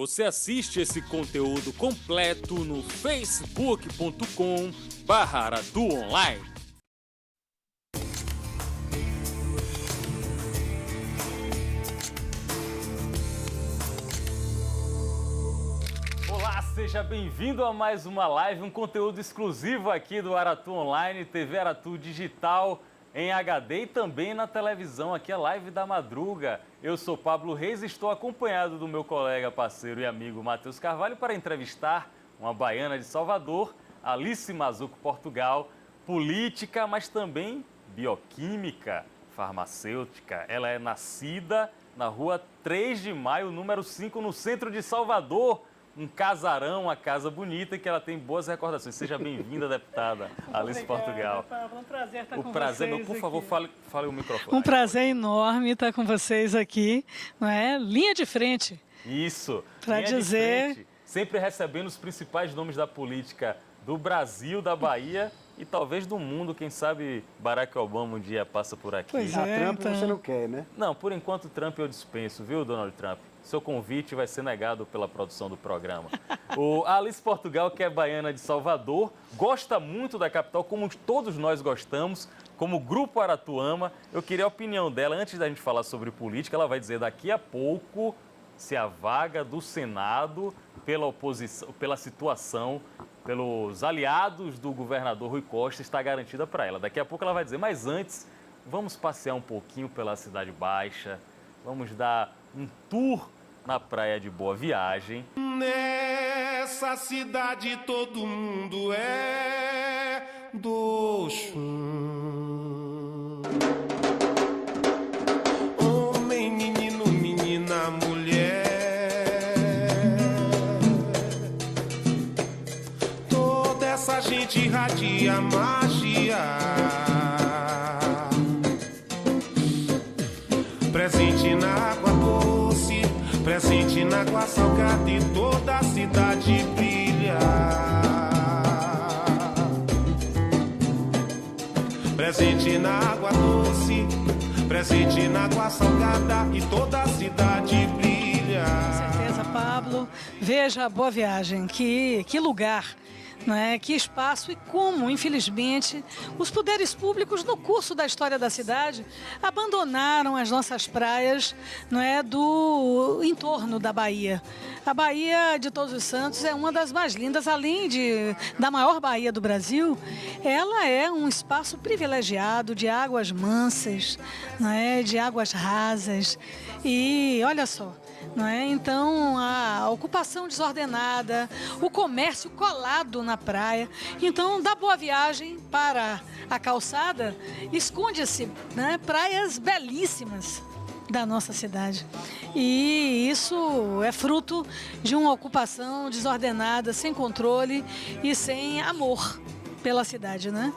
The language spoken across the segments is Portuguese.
Você assiste esse conteúdo completo no facebook.com/aratuonline. Olá, seja bem-vindo a mais uma live, um conteúdo exclusivo aqui do Aratu Online, TV Aratu Digital em HD e também na televisão, aqui a live da madruga. Eu sou Pablo Reis e estou acompanhado do meu colega, parceiro e amigo Matheus Carvalho para entrevistar uma baiana de Salvador, Alice Mazuco Portugal, política, mas também bioquímica, farmacêutica. Ela é nascida na rua 3 de Maio, número 5, no centro de Salvador. Um casarão, uma casa bonita e que ela tem boas recordações. Seja bem-vinda, deputada Alice Portugal. Um prazer estar com vocês. O prazer é meu. Por favor, fale o microfone. Um prazer enorme estar com vocês aqui, não é? Linha de frente. Isso. Para dizer... Frente, sempre recebendo os principais nomes da política do Brasil, da Bahia e talvez do mundo. Quem sabe Barack Obama um dia passa por aqui. Pois é, Trump então... você não quer, né? Não, por enquanto Trump eu dispenso, viu, Donald Trump? Seu convite vai ser negado pela produção do programa. O Alice Portugal, que é baiana de Salvador, gosta muito da capital, como todos nós gostamos, como o Grupo Aratuama. Eu queria a opinião dela, antes da gente falar sobre política, ela vai dizer daqui a pouco se a vaga do Senado, pela oposição, pela situação, pelos aliados do governador Rui Costa, está garantida para ela. Daqui a pouco ela vai dizer, mas antes, vamos passear um pouquinho pela Cidade Baixa, vamos dar um tour na praia de Boa Viagem. Nessa cidade todo mundo é do Oxum. Homem, menino, menina, mulher. Toda essa gente irradia magia. Presente na água doce, presente na água salgada e toda a cidade brilha. Presente na água doce, presente na água salgada e toda a cidade brilha. Com certeza, Pablo. Veja a Boa Viagem, que lugar. Não é? Que espaço e como, infelizmente, os poderes públicos, no curso da história da cidade, abandonaram as nossas praias, não é, do entorno da Bahia. A Baía de Todos os Santos é uma das mais lindas, além da maior baía do Brasil. Ela é um espaço privilegiado de águas mansas, não é, de águas rasas. E olha só. Não é? Então, a ocupação desordenada, o comércio colado na praia. Então, da Boa Viagem para a calçada, esconde-se, né, praias belíssimas da nossa cidade. E isso é fruto de uma ocupação desordenada, sem controle e sem amor pela cidade, né?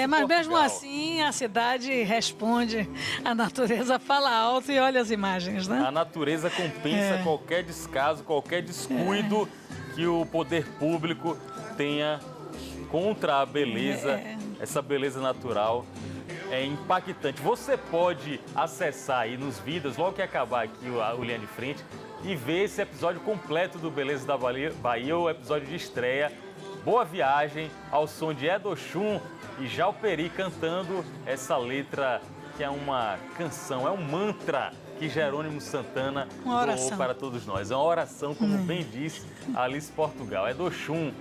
Mas mesmo assim a cidade responde, a natureza fala alto e olha as imagens, né? A natureza compensa qualquer descaso, qualquer descuido que o poder público tenha contra a beleza, essa beleza natural. É impactante. Você pode acessar aí nos vídeos, logo que acabar aqui o Linha de Frente, e ver esse episódio completo do Beleza da Bahia, o episódio de estreia. Boa Viagem, ao som de Edoxum e Jalperi cantando essa letra que é uma canção, é um mantra que Jerônimo Santana doou para todos nós. É uma oração, como bem disse Alice Portugal. Edoxum.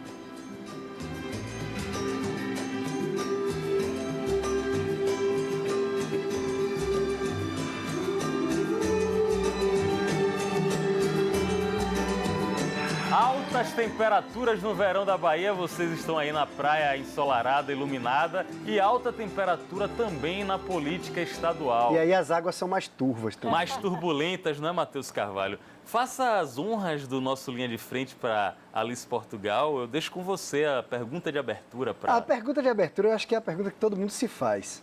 Altas temperaturas no verão da Bahia, vocês estão aí na praia ensolarada, iluminada, e alta temperatura também na política estadual. E aí as águas são mais turvas também. Mais turbulentas, não é, Matheus Carvalho? Faça as honras do nosso Linha de Frente para Alice Portugal. Eu deixo com você a pergunta de abertura. A pergunta de abertura eu acho que é a pergunta que todo mundo se faz.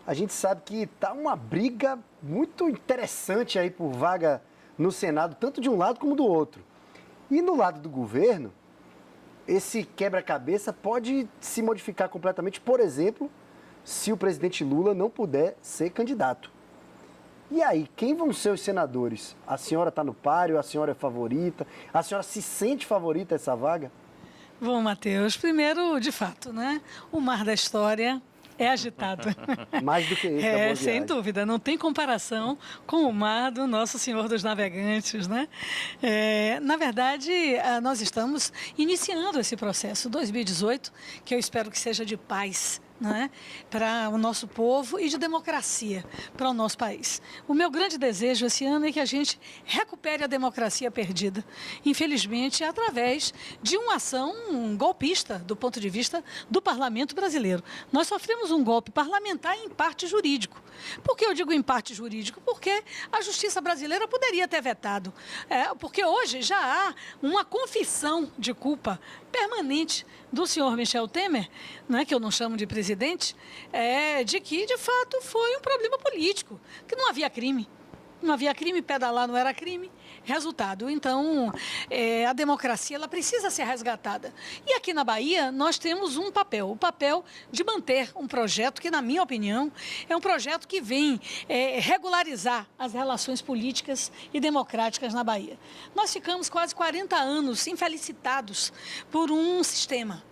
A gente sabe que está uma briga muito interessante aí por vaga no Senado, tanto de um lado como do outro. E no lado do governo, esse quebra-cabeça pode se modificar completamente, por exemplo, se o presidente Lula não puder ser candidato. E aí, quem vão ser os senadores? A senhora está no páreo, a senhora é favorita? A senhora se sente favorita a essa vaga? Bom, Matheus, primeiro, de fato, né? O mar da história é agitado. Mais do que esse da Boa Sem Viagem. dúvida, não tem comparação com o mar do Nosso Senhor dos Navegantes, né? Na verdade, nós estamos iniciando esse processo 2018, que eu espero que seja de paz, né, para o nosso povo e de democracia para o nosso país. O meu grande desejo esse ano é que a gente recupere a democracia perdida, infelizmente, através de uma ação golpista do ponto de vista do parlamento brasileiro. Nós sofremos um golpe parlamentar em parte jurídico. Por que eu digo em parte jurídico? Porque a justiça brasileira poderia ter vetado. Porque hoje já há uma confissão de culpa permanente do senhor Michel Temer, né, que eu não chamo de presidente, de que, de fato, foi um problema político, que não havia crime. Não havia crime, pedalar não era crime. Resultado, então, a democracia ela precisa ser resgatada. E aqui na Bahia, nós temos um papel, o papel de manter um projeto que, na minha opinião, é um projeto que vem regularizar as relações políticas e democráticas na Bahia. Nós ficamos quase 40 anos infelicitados por um sistema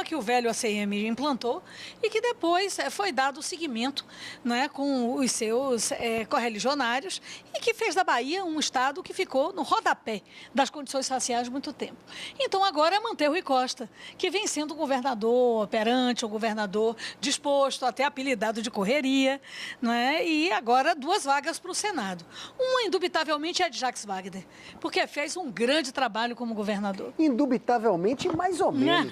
que o velho ACM implantou e que depois foi dado seguimento, né, com os seus correligionários e que fez da Bahia um estado que ficou no rodapé das condições sociais muito tempo. Então agora é manter o Rui Costa, que vem sendo um governador operante, um governador disposto, até apelidado de correria, né, e agora 2 vagas para o Senado. Uma, indubitavelmente, é de Jacques Wagner, porque fez um grande trabalho como governador. Indubitavelmente, mais ou menos.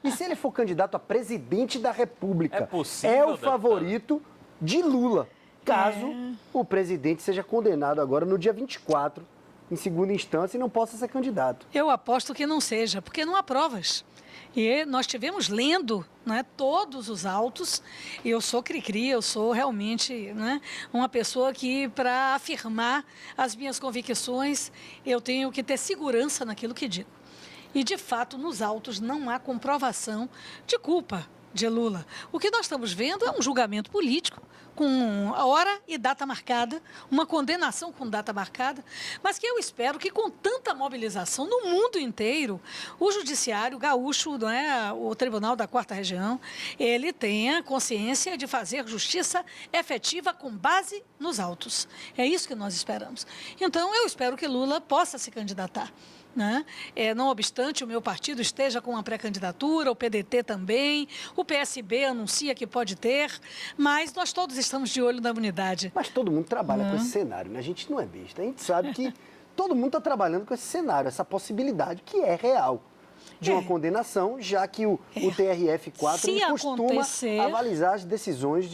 E se ele for candidato a presidente da República? É possível, É o deputado? favorito de Lula, caso o presidente seja condenado agora no dia 24, em segunda instância, e não possa ser candidato. Eu aposto que não seja, porque não há provas. E nós tivemos lendo, né, todos os autos. Eu sou cri-cri, eu sou realmente, né, uma pessoa que, para afirmar as minhas convicções, eu tenho que ter segurança naquilo que digo. E, de fato, nos autos não há comprovação de culpa de Lula. O que nós estamos vendo é um julgamento político com hora e data marcada, uma condenação com data marcada, mas que eu espero que, com tanta mobilização no mundo inteiro, o judiciário gaúcho, né, o Tribunal da 4ª Região, ele tenha consciência de fazer justiça efetiva com base nos autos. É isso que nós esperamos. Então, eu espero que Lula possa se candidatar, né? Não obstante o meu partido esteja com uma pré-candidatura, o PDT também, o PSB anuncia que pode ter, mas nós todos estamos de olho na unidade. Mas todo mundo trabalha com esse cenário, né? A gente não é besta. A gente sabe que todo mundo está trabalhando com esse cenário, essa possibilidade que é real de uma condenação, já que o TRF4 ele costuma avalizar as decisões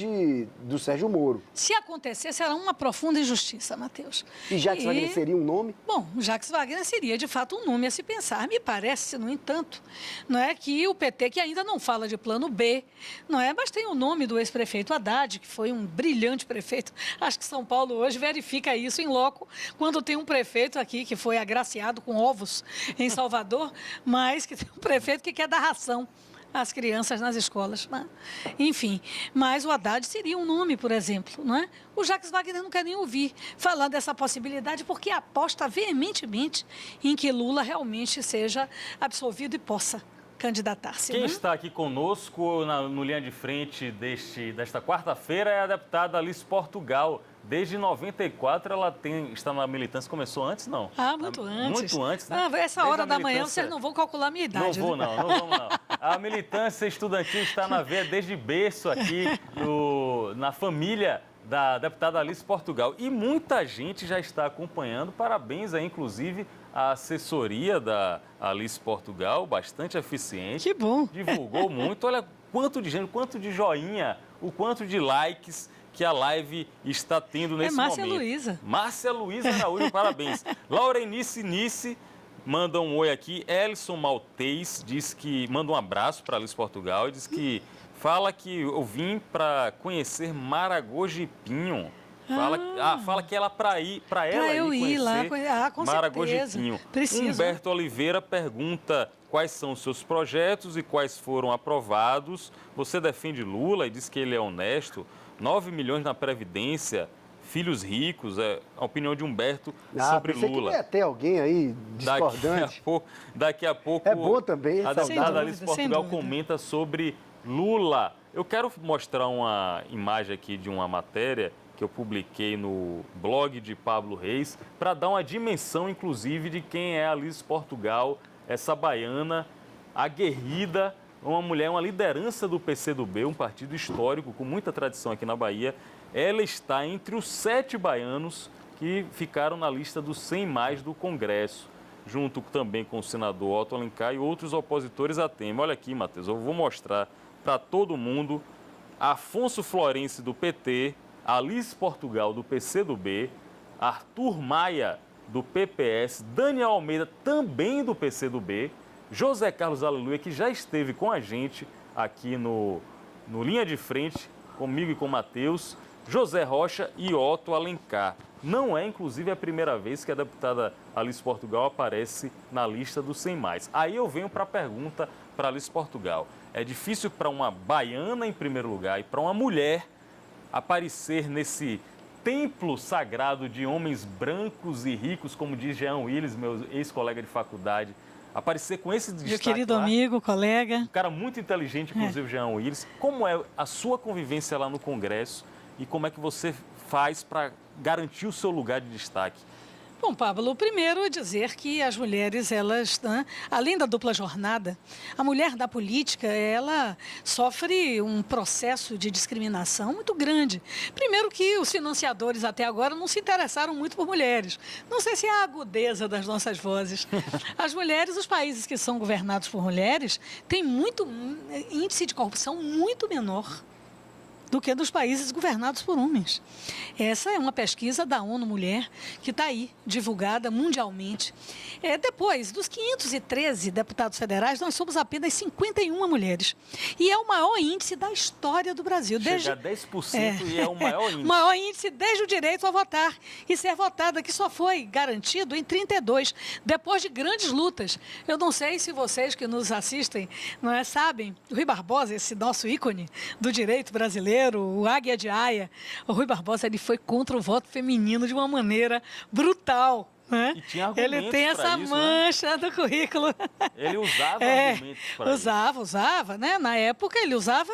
do Sérgio Moro. Se acontecer, será uma profunda injustiça, Matheus. E Jacques Wagner seria um nome? Bom, Jacques Wagner seria, de fato, um nome a se pensar. Me parece, no entanto, não é, que o PT, que ainda não fala de plano B, não é, mas tem o nome do ex-prefeito Haddad, que foi um brilhante prefeito. Acho que São Paulo hoje verifica isso em loco, quando tem um prefeito aqui que foi agraciado com ovos em Salvador, mas que tem um prefeito que quer dar ração às crianças nas escolas, né? Enfim, mas o Haddad seria um nome, por exemplo, não é? O Jacques Wagner não quer nem ouvir falar dessa possibilidade, porque aposta veementemente em que Lula realmente seja absolvido e possa candidatar-se. Quem né? está aqui conosco no linha de frente desta quarta-feira é a deputada Alice Portugal. Desde 94 ela está na militância. Começou antes, não? Muito antes. Muito antes, né? Essa hora da manhã vocês não vão calcular a minha idade. Não vamos não. A militância estudantil está na veia desde berço aqui na família da deputada Alice Portugal. E muita gente já está acompanhando. Parabéns aí, inclusive, à assessoria da Alice Portugal, bastante eficiente. Que bom. Divulgou muito. Olha quanto de gente, quanto de joinha, o quanto de likes que a live está tendo nesse momento. Márcia Luísa Araújo, parabéns. Laurenice Nice manda um oi aqui. Elson Maltês manda um abraço para Alice Portugal e diz que fala que eu vim para conhecer Maragogi-Pinho. Fala que ela para ela ir conhecer lá, com Maragogi-Pinho. Humberto Oliveira pergunta quais são os seus projetos e quais foram aprovados. Você defende Lula e diz que ele é honesto. 9 milhões na Previdência, filhos ricos, é a opinião de Humberto sobre pensei Lula. que ia ter alguém aí discordante. Daqui a pouco É bom também, a saudável. deputada Alice Sem Portugal dúvida. comenta sobre Lula. Eu quero mostrar uma imagem aqui de uma matéria que eu publiquei no blog de Pablo Reis, para dar uma dimensão, inclusive, de quem é Alice Portugal, essa baiana aguerrida, uma mulher, uma liderança do PCdoB, um partido histórico com muita tradição aqui na Bahia. Ela está entre os 7 baianos que ficaram na lista dos 100 mais do Congresso, junto também com o senador Otto Alencar e outros opositores a Temer. Olha aqui, Matheus, eu vou mostrar para todo mundo. Afonso Florencio, do PT, Alice Portugal, do PCdoB, Arthur Maia, do PPS, Daniel Almeida, também do PCdoB, José Carlos Aleluia, que já esteve com a gente aqui no Linha de Frente, comigo e com o Matheus, José Rocha e Otto Alencar. Não é, inclusive, a primeira vez que a deputada Alice Portugal aparece na lista dos 100 mais. Aí eu venho para a pergunta para Alice Portugal. É difícil para uma baiana, em primeiro lugar, e para uma mulher aparecer nesse templo sagrado de homens brancos e ricos, como diz Jean Willis, meu ex-colega de faculdade, aparecer com esse destaque. Meu querido lá. amigo, colega. Um cara muito inteligente, inclusive, Jean Willis. Como é a sua convivência lá no Congresso e como é que você faz para garantir o seu lugar de destaque? Bom, Pablo, primeiro dizer que as mulheres, elas, né, além da dupla jornada, a mulher da política, ela sofre um processo de discriminação muito grande. Primeiro que os financiadores até agora não se interessaram muito por mulheres. Não sei se é a agudeza das nossas vozes. As mulheres, os países que são governados por mulheres, têm muito índice de corrupção muito menor do que dos países governados por homens. Essa é uma pesquisa da ONU Mulher, que está aí, divulgada mundialmente. Depois, dos 513 deputados federais, nós somos apenas 51 mulheres. E é o maior índice da história do Brasil. Chega a 10% e é o maior índice. O maior índice desde o direito a votar e ser votada, que só foi garantido em 32, depois de grandes lutas. Eu não sei se vocês que nos assistem sabem, o Rui Barbosa, esse nosso ícone do direito brasileiro, o Águia de Aia, o Rui Barbosa, ele foi contra o voto feminino de uma maneira brutal. Né? E tinha argumentos. Ele tem essa isso, mancha no currículo. Ele usava argumentos para isso. Usava, né? Na época ele usava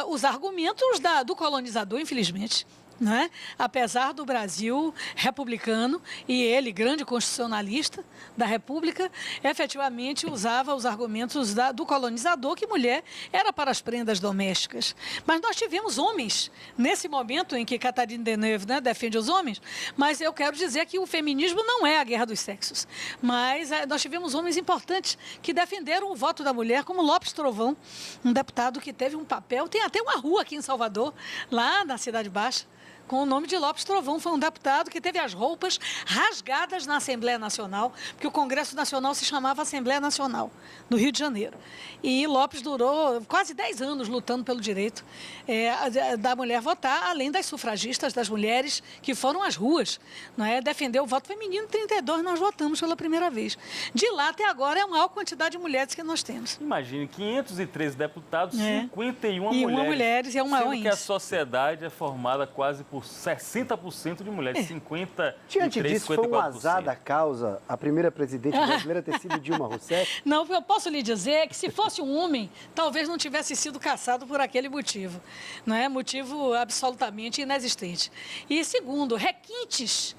os argumentos do colonizador, infelizmente. Né? Apesar do Brasil republicano e ele, grande constitucionalista da República, efetivamente usava os argumentos do colonizador, que mulher era para as prendas domésticas. Mas nós tivemos homens, nesse momento em que Catherine Deneuve, né, defende os homens, mas eu quero dizer que o feminismo não é a guerra dos sexos. Mas nós tivemos homens importantes que defenderam o voto da mulher, como Lopes Trovão, um deputado que teve um papel, tem até uma rua aqui em Salvador, lá na Cidade Baixa, com o nome de Lopes Trovão. Foi um deputado que teve as roupas rasgadas na Assembleia Nacional, porque o Congresso Nacional se chamava Assembleia Nacional, no Rio de Janeiro. E Lopes durou quase 10 anos lutando pelo direito da mulher votar, além das sufragistas, das mulheres que foram às ruas, não é? Defender o voto feminino. Em 32 nós votamos pela primeira vez. De lá até agora é a maior quantidade de mulheres que nós temos. Imagine, 513 deputados, 51 e mulheres. uma mulheres é o maior índice. Que a sociedade é formada quase por 60% de mulheres, 53%, Diante disso, 54%. foi um azar da causa a primeira presidente brasileira ter sido Dilma Rousseff? Não, eu posso lhe dizer que se fosse um homem, talvez não tivesse sido caçado por aquele motivo. Não é? Motivo absolutamente inexistente. E segundo, requintes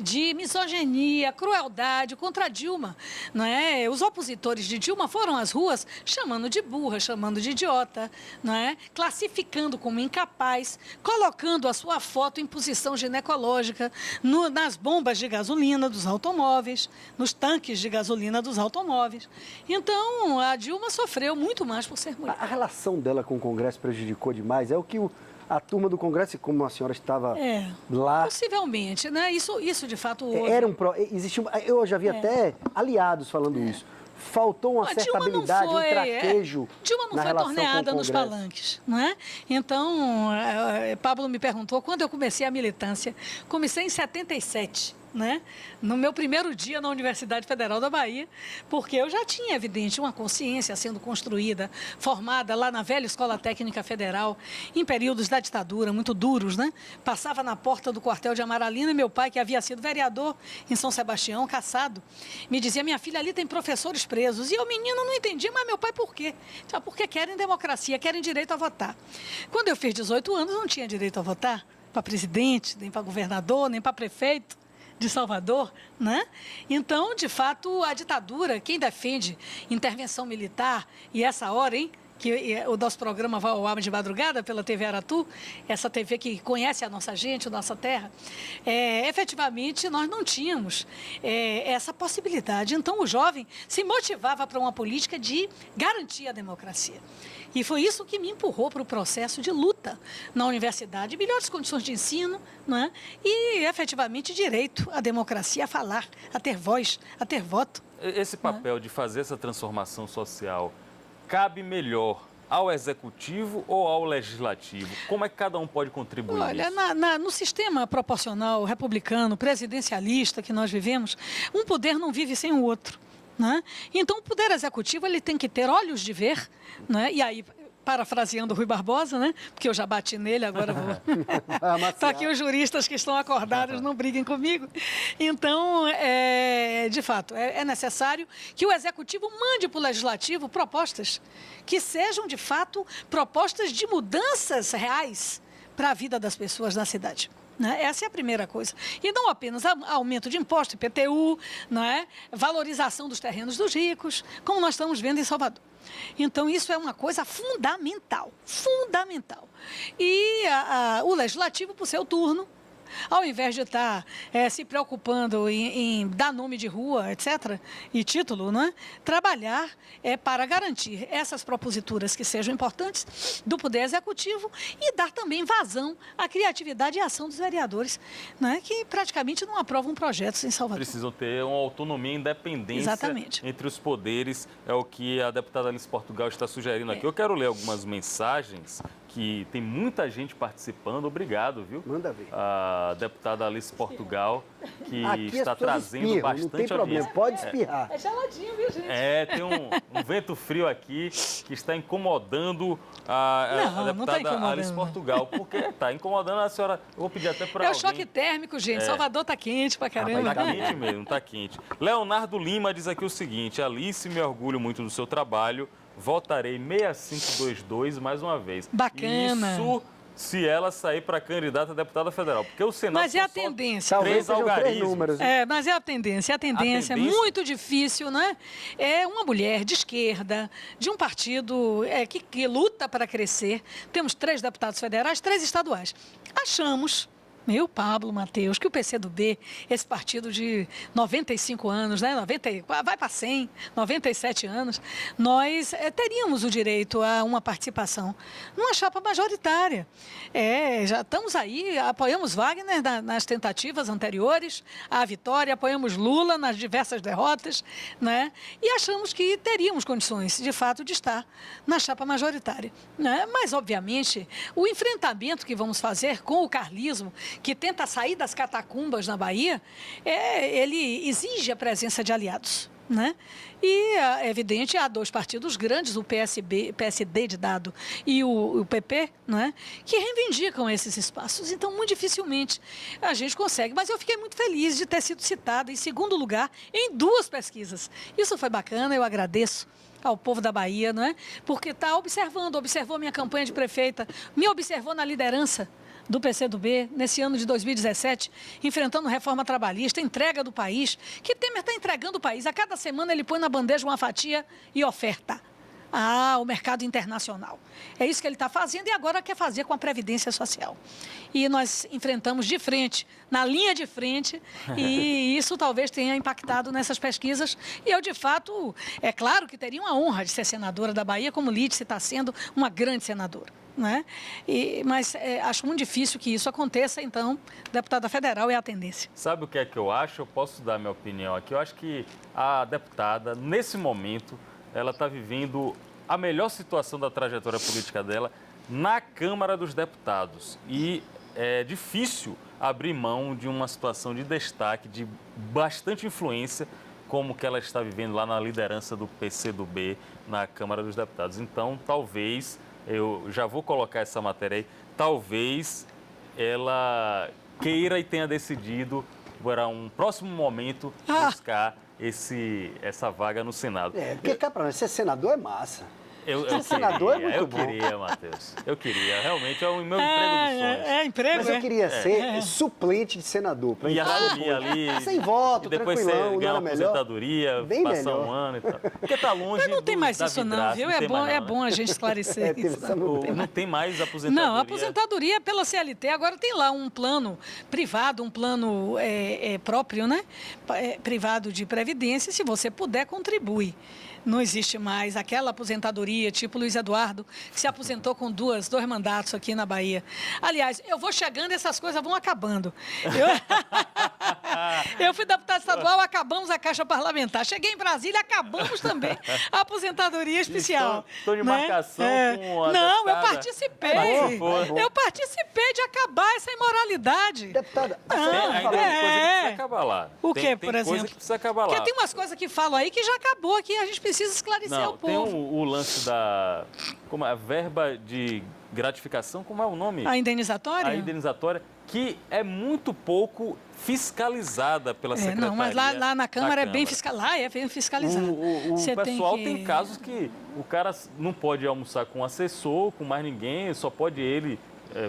de misoginia, crueldade contra Dilma, não é? Os opositores de Dilma foram às ruas chamando de burra, chamando de idiota, não é? Classificando como incapaz, colocando a sua foto em posição ginecológica nas bombas de gasolina dos automóveis, nos tanques de gasolina dos automóveis. Então, a Dilma sofreu muito mais por ser mulher. A relação dela com o Congresso prejudicou demais? É o que a turma do Congresso, e como a senhora estava lá... Possivelmente, né? Isso de fato... Eu já vi até aliados falando isso. Faltou uma certa habilidade, um traquejo Dilma não foi torneada nos palanques, não é? Então, Pablo me perguntou, quando eu comecei a militância, comecei em 77, né, no meu primeiro dia na Universidade Federal da Bahia, porque eu já tinha, evidente, uma consciência sendo construída, formada lá na velha Escola Técnica Federal, em períodos da ditadura, muito duros, né? Passava na porta do quartel de Amaralina e meu pai, que havia sido vereador em São Sebastião, caçado, me dizia, minha filha, ali tem professores presos. E eu, menina, não entendia, mas meu pai por quê? Porque querem democracia, querem direito a votar. Quando eu fiz 18 anos, não tinha direito a votar para presidente, nem para governador, nem para prefeito de Salvador, né? Então, de fato, a ditadura, quem defende intervenção militar, e essa hora, hein, que o nosso programa vai ao ar de madrugada pela TV Aratu, essa TV que conhece a nossa gente, a nossa terra, efetivamente nós não tínhamos essa possibilidade. Então o jovem se motivava para uma política de garantir a democracia. E foi isso que me empurrou para o processo de luta na universidade, melhores condições de ensino, né? E efetivamente direito à democracia, a falar, a ter voz, a ter voto. Esse papel de fazer essa transformação social cabe melhor ao executivo ou ao legislativo? Como é que cada um pode contribuir Olha, nisso? no sistema proporcional, republicano, presidencialista que nós vivemos, um poder não vive sem o outro, né? Então, o poder executivo ele tem que ter olhos de ver, né? E aí, parafraseando o Rui Barbosa, né? Porque eu já bati nele, agora vou... Tá aqui os juristas que estão acordados, não briguem comigo. Então, de fato, é necessário que o Executivo mande para o Legislativo propostas que sejam, de fato, propostas de mudanças reais para a vida das pessoas na cidade. Né? Essa é a primeira coisa. E não apenas aumento de imposto, IPTU, né? Valorização dos terrenos dos ricos, como nós estamos vendo em Salvador. Então, isso é uma coisa fundamental, fundamental. E o Legislativo, por seu turno, ao invés de estar se preocupando em dar nome de rua, etc., e título, né? Trabalhar para garantir essas proposituras que sejam importantes do Poder Executivo e dar também vazão à criatividade e ação dos vereadores, né? Que praticamente não aprovam projetos em Salvador. Precisam ter uma autonomia e independência entre os poderes, é o que a deputada Alice Portugal está sugerindo aqui. Eu quero ler algumas mensagens que tem muita gente participando. Obrigado, viu? Manda ver. A deputada Alice Portugal, que aqui está trazendo espirram, bastante não tem problema, audiência. pode espirrar. É geladinho, viu, gente? Tem um vento frio aqui que está incomodando a deputada Alice Portugal. Porque está incomodando a senhora. Eu vou pedir até para É o choque térmico, gente. Salvador está quente pra caramba. Está quente mesmo, está quente. Leonardo Lima diz aqui o seguinte: Alice, me orgulho muito do seu trabalho. Votarei 6522 mais uma vez. Bacana. Isso se ela sair para candidata a deputada federal. Porque o Senado Mas é a tendência. Três algarismos. Números. Mas é a tendência. A tendência é muito difícil, né? É uma mulher de esquerda, de um partido que luta para crescer. Temos 3 deputados federais, 3 estaduais. Achamos... Pablo, Matheus, que o PCdoB, esse partido de 95 anos, né, vai para 100, 97 anos, nós teríamos o direito a uma participação numa chapa majoritária. Já estamos aí, apoiamos Wagner nas tentativas anteriores, à vitória, apoiamos Lula nas diversas derrotas, né, e achamos que teríamos condições, de fato, de estar na chapa majoritária. Né? Mas, obviamente, o enfrentamento que vamos fazer com o carlismo, que tenta sair das catacumbas na Bahia, ele exige a presença de aliados. Né? E, é evidente, há 2 partidos grandes, o PSD de dado e o PP, né? Que reivindicam esses espaços. Então, muito dificilmente a gente consegue. Mas eu fiquei muito feliz de ter sido citada em segundo lugar em 2 pesquisas. Isso foi bacana, eu agradeço ao povo da Bahia, não é? Porque está observou minha campanha de prefeita, me observou na liderança do PCdoB, nesse ano de 2017, enfrentando reforma trabalhista, entrega do país, que Temer está entregando o país. A cada semana ele põe na bandeja uma fatia e oferta ao mercado internacional. É isso que ele está fazendo e agora quer fazer com a Previdência Social. E nós enfrentamos de frente, na linha de frente, e isso talvez tenha impactado nessas pesquisas. E eu, de fato, é claro que teria uma honra de ser senadora da Bahia, como Lídice está sendo uma grande senadora. Né? Mas acho muito difícil que isso aconteça, então, deputada federal é a tendência. Sabe o que é que eu acho? Eu posso dar minha opinião aqui. Eu acho que a deputada, nesse momento, ela está vivendo a melhor situação da trajetória política dela na Câmara dos Deputados. E é difícil abrir mão de uma situação de destaque, de bastante influência, como que ela está vivendo lá na liderança do PCdoB na Câmara dos Deputados. Então, talvez, eu já vou colocar essa matéria aí, talvez ela queira e tenha decidido, para um próximo momento, buscar essa vaga no Senado. Porque, cara, ser senador é massa. Ser senador é muito bom. Eu queria, Matheus. Eu queria. Realmente é o meu emprego dos sonhos. Emprego, Mas eu queria ser suplente de senador. Pra E entrar assumir ali. sem voto, e depois tranquilão, você ganha uma não era melhor? aposentadoria, Bem passar melhor. um ano e tal. Porque tá longe Mas não tem mais da isso não, vidraça, viu? não tem mais É não, bom a gente esclarecer teve isso. essa mudança. Não tem mais aposentadoria. Não, a aposentadoria é pela CLT. Agora tem lá um plano privado, um plano próprio, né? Privado de previdência. Se você puder, contribui. Não existe mais aquela aposentadoria, tipo Luiz Eduardo, que se aposentou com dois mandatos aqui na Bahia. Aliás, eu vou chegando e essas coisas vão acabando. Eu fui deputado estadual, acabamos a Caixa Parlamentar. Cheguei em Brasília, acabamos também a aposentadoria especial. Estou de né? marcação com a Não, eu deputada. participei. Participou. Eu participei de acabar essa imoralidade. Deputada, a Tem senhora ainda falou- tem coisa que precisa acabar lá. O Tem quê, por coisa exemplo? que precisa acabar lá. Porque tem umas coisas que falam aí que já acabou aqui, a gente precisa esclarecer Não, ao tem povo. o lance da... Como é? A verba de gratificação, como é o nome? A indenizatória? A indenizatória, que é muito pouco fiscalizada pela Secretaria. Não, mas lá na Câmara é bem fiscalizada. fiscalizado. Lá é bem fiscalizado. O Você pessoal que- tem casos que o cara não pode almoçar com assessor, com mais ninguém, só pode ele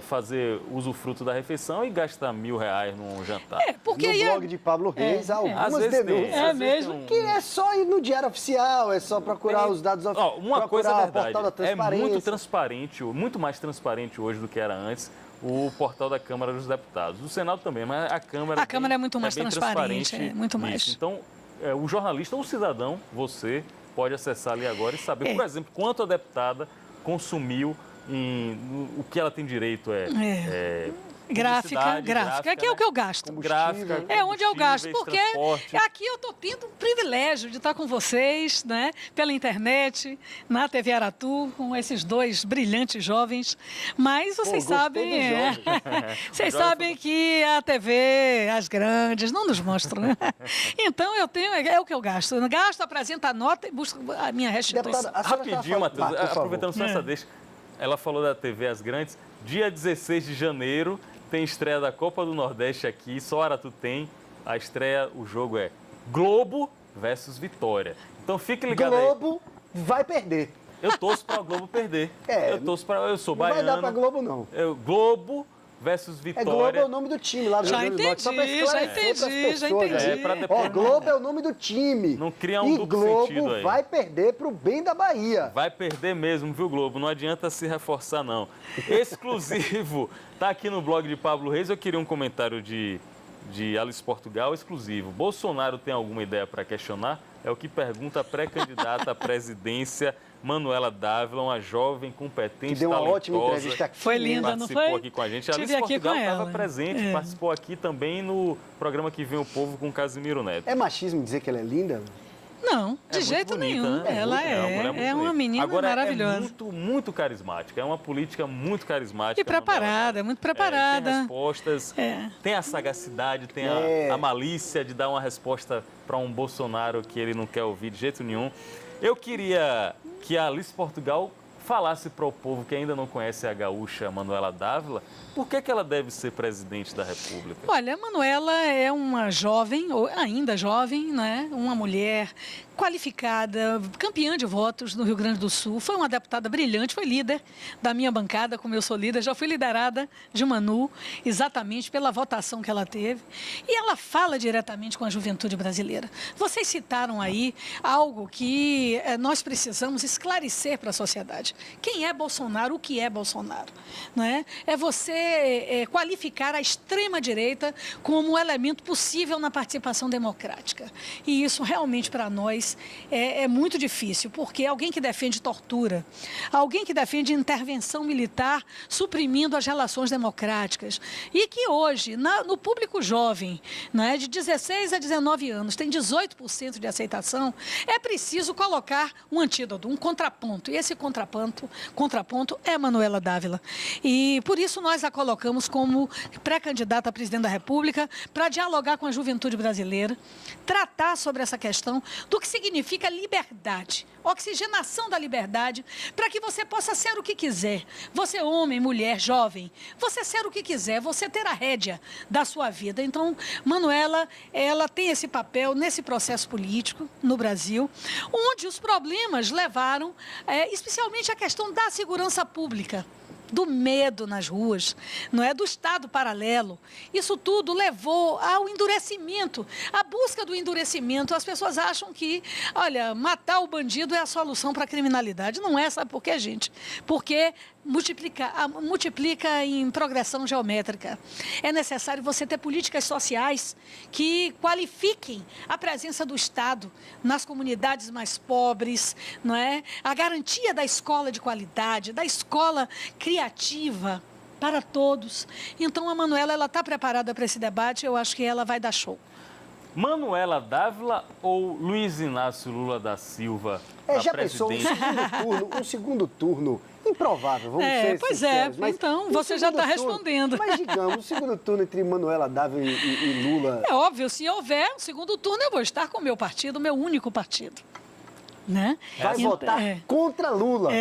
fazer usufruto da refeição e gastar R$1.000 num jantar. Porque no aí blog de Pablo Reis há Às algumas vezes tem, denúncias. às vezes mesmo? tem um- Que é só ir no Diário Oficial, é só procurar os dados Ó, uma coisa é procurar o verdade, portal da é transparência. muito transparente, muito mais transparente hoje do que era antes, o portal da Câmara dos Deputados. O Senado também, mas a Câmara... A Câmara é muito mais bem transparente, muito mais. nisso. Então, o jornalista ou o cidadão, você, pode acessar ali agora e saber, por exemplo, quanto a deputada consumiu o que ela tem direito Gráfica, que é o que eu gasto. Gráfica, É onde eu gasto, porque transporte. aqui eu estou tendo o privilégio de estar com vocês, né, pela internet, na TV Aratu, com esses dois brilhantes jovens. Mas vocês gostei sabem, dos vocês sabem que a TV, as grandes, não nos mostram, né? Então eu tenho, é o que eu gasto. Eu gasto, apresento a nota e busco a minha restituição. Deputada, a senhora Rapidinho, tá Matheus, falando- por favor. aproveitando só essa deixa, ela falou da TV As Grandes, dia 16 de janeiro tem estreia da Copa do Nordeste aqui, só Aratu tem, a estreia, o jogo é Globo versus Vitória. Então fique ligado aí. Globo vai perder. Eu torço para o Globo perder. Eu sou Não vai baiano. dar pra Globo, não. Globo versus É Globo Vitória. é o nome do time lá do Já Rio Grande do Norte. Só pra entendi, esclarecer pras pessoas, já entendi. né? É, pra depois Ó, Globo é o nome do time. Não cria um e duplo Globo sentido aí. vai perder pro bem da Bahia. Vai perder mesmo, viu, Globo? Não adianta se reforçar, não. Exclusivo, tá aqui no blog de Pablo Reis. Eu queria um comentário de Alice Portugal, exclusivo. Bolsonaro tem alguma ideia para questionar? É o que pergunta a pré-candidata à presidência, Manuela Dávila, uma jovem competente, Que deu uma talentosa. ótima entrevista aqui. Foi linda, não Participou foi? aqui com a gente. A Tive Alice aqui Portugal com estava ela. presente, participou aqui também no programa Que Vem o Povo com Casimiro Neto. É machismo dizer que ela é linda? Não, de muito jeito bonita, nenhum. né? Ela Muito- mulher muito é uma bonita. menina Agora, maravilhosa. é muito, muito carismática. É uma política muito carismática. E preparada, muito preparada. Tem respostas, É. tem a sagacidade, tem É. a malícia de dar uma resposta para um Bolsonaro que ele não quer ouvir de jeito nenhum. Eu queria que a Alice Portugal falasse para o povo que ainda não conhece a gaúcha Manuela Dávila, por que ela deve ser presidente da República? Olha, a Manuela é uma jovem, ou ainda jovem, né? Uma mulher qualificada, campeã de votos no Rio Grande do Sul, foi uma deputada brilhante, foi líder da minha bancada, como eu sou líder, já fui liderada de Manu, exatamente pela votação que ela teve, e ela fala diretamente com a juventude brasileira. Vocês citaram aí algo que nós precisamos esclarecer para a sociedade. Quem é Bolsonaro, o que é Bolsonaro? Não é? É você qualificar a extrema-direita como um elemento possível na participação democrática. E isso realmente para nós vezes, é muito difícil, porque alguém que defende tortura, alguém que defende intervenção militar suprimindo as relações democráticas, e que hoje, no público jovem, né, de 16 a 19 anos, tem 18% de aceitação, é preciso colocar um antídoto, um contraponto. E esse contraponto é a Manuela Dávila. E por isso nós a colocamos como pré-candidata a presidente da República, para dialogar com a juventude brasileira, tratar sobre essa questão do que significa liberdade, oxigenação da liberdade, para que você possa ser o que quiser. Você, homem, mulher, jovem, você ser o que quiser, você ter a rédea da sua vida. Então, Manuela, ela tem esse papel nesse processo político no Brasil, onde os problemas levaram, especialmente a questão da segurança pública, do medo nas ruas, não é, do Estado paralelo. Isso tudo levou ao endurecimento, à busca do endurecimento. As pessoas acham que, olha, matar o bandido é a solução para a criminalidade. Não é, sabe por quê, gente? Porque multiplica em progressão geométrica. É necessário você ter políticas sociais que qualifiquem a presença do Estado nas comunidades mais pobres, não é? A garantia da escola de qualidade, da escola criativa para todos. Então, a Manuela está preparada para esse debate, eu acho que ela vai dar show. Manuela Dávila ou Luiz Inácio Lula da Silva? Já pensou um segundo turno improvável, vamos ser pois sinceros, mas então você já está respondendo. Mas digamos, um segundo turno entre Manuela Dávila e Lula... É óbvio, se houver um segundo turno, eu vou estar com o meu partido, o meu único partido. Né? Vai votar contra Lula.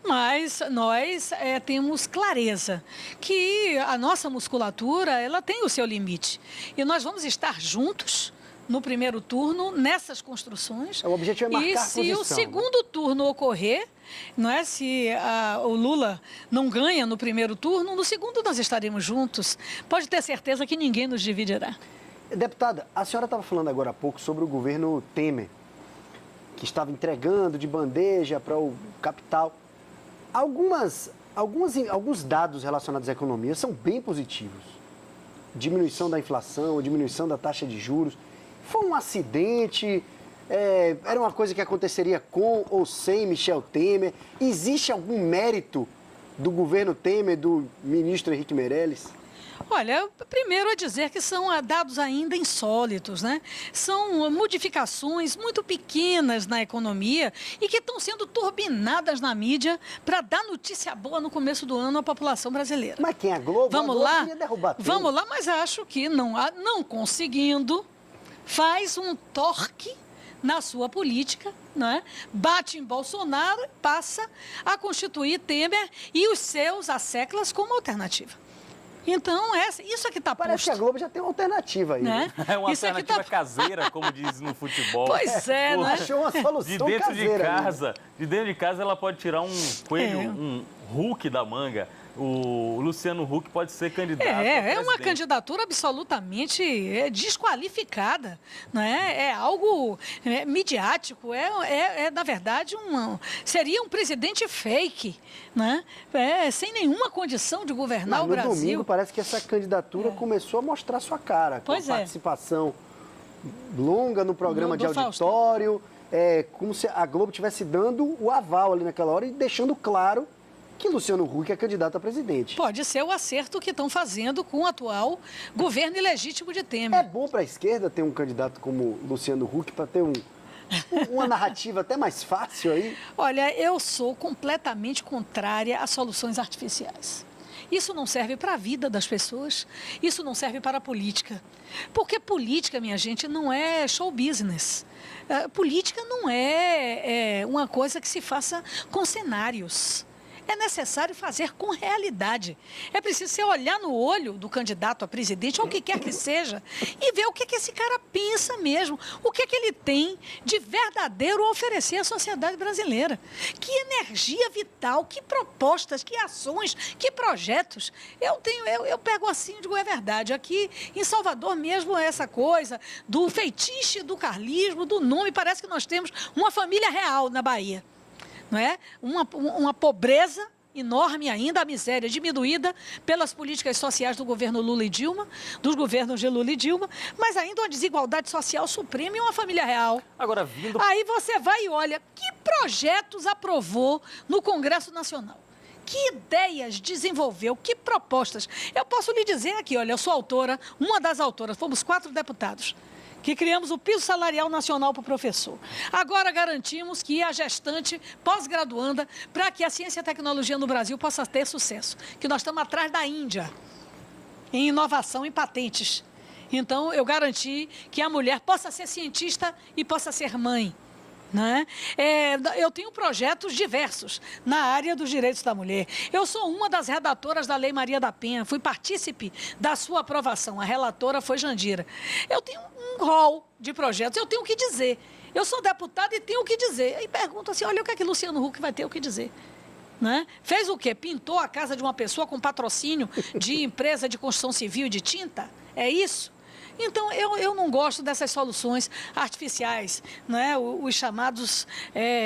Mas nós temos clareza que a nossa musculatura, ela tem o seu limite. E nós vamos estar juntos no primeiro turno, nessas construções. O objetivo é marcar a posição. E se o segundo turno ocorrer, não é? Se o Lula não ganha no primeiro turno, no segundo nós estaremos juntos. Pode ter certeza que ninguém nos dividirá. Deputada, a senhora estava falando agora há pouco sobre o governo Temer, que estava entregando de bandeja para o capital. Alguns dados relacionados à economia são bem positivos. Diminuição da inflação, diminuição da taxa de juros. Foi um acidente? Era uma coisa que aconteceria com ou sem Michel Temer? Existe algum mérito do governo Temer, do ministro Henrique Meirelles? Olha, primeiro é dizer que são dados ainda insólitos, né? São modificações muito pequenas na economia e que estão sendo turbinadas na mídia para dar notícia boa no começo do ano à população brasileira. Mas quem é Globo? Vamos a Globo lá? queria derrubar tudo. Vamos lá, mas acho que não conseguindo, faz um torque na sua política, né? Bate em Bolsonaro e passa a constituir Temer e os seus asseclas como alternativa. Então, isso aqui está posto. Parece que a Globo já tem uma alternativa aí. Né? É uma alternativa caseira, como diz no futebol. Pois é, né? Achou uma solução de dentro caseira, de dentro de casa, ela pode tirar um coelho, um Hulk da manga. O Luciano Huck pode ser candidato. É uma candidatura absolutamente desqualificada, não é? É algo midiático, na verdade seria um presidente fake, né? Sem nenhuma condição de governar o Brasil. No domingo parece que essa candidatura começou a mostrar sua cara, com a participação longa no programa de auditório, como se a Globo estivesse dando o aval ali naquela hora e deixando claro que Luciano Huck é candidato a presidente. Pode ser o acerto que estão fazendo com o atual governo ilegítimo de Temer. É bom para a esquerda ter um candidato como Luciano Huck para ter uma narrativa até mais fácil aí? Olha, eu sou completamente contrária a soluções artificiais. Isso não serve para a vida das pessoas, isso não serve para a política. Porque política, minha gente, não é show business. Política não é uma coisa que se faça com cenários. É necessário fazer com realidade. É preciso você olhar no olho do candidato a presidente, ou o que quer que seja, e ver o que esse cara pensa mesmo, o que ele tem de verdadeiro a oferecer à sociedade brasileira. Que energia vital, que propostas, que ações, que projetos. Eu pego assim e digo, é verdade. Aqui em Salvador mesmo é essa coisa do feitiço, do carlismo, do nome. Parece que nós temos uma família real na Bahia. Não é? Uma pobreza enorme ainda, a miséria diminuída pelas políticas sociais do governo Lula e Dilma, dos governos de Lula e Dilma, mas ainda uma desigualdade social suprema e uma família real. Agora, vindo... Aí você vai e olha, que projetos aprovou no Congresso Nacional? Que ideias desenvolveu? Que propostas? Eu posso lhe dizer aqui, olha, eu sou autora, uma das autoras, fomos 4 deputados, que criamos o piso salarial nacional para o professor. Agora garantimos que a gestante pós-graduanda, para que a ciência e a tecnologia no Brasil possa ter sucesso, que nós estamos atrás da Índia em inovação e patentes. Então, eu garanti que a mulher possa ser cientista e possa ser mãe. Né? Eu tenho projetos diversos na área dos direitos da mulher. Eu sou uma das redatoras da Lei Maria da Penha, fui partícipe da sua aprovação. A relatora foi Jandira. Eu tenho um rol de projetos, eu tenho o que dizer. Eu sou deputada e tenho o que dizer. Aí pergunto assim, olha o que é que Luciano Huck vai ter o que dizer. Né? Fez o quê? Pintou a casa de uma pessoa com patrocínio de empresa de construção civil e de tinta? É isso? Então, eu não gosto dessas soluções artificiais, né? Os chamados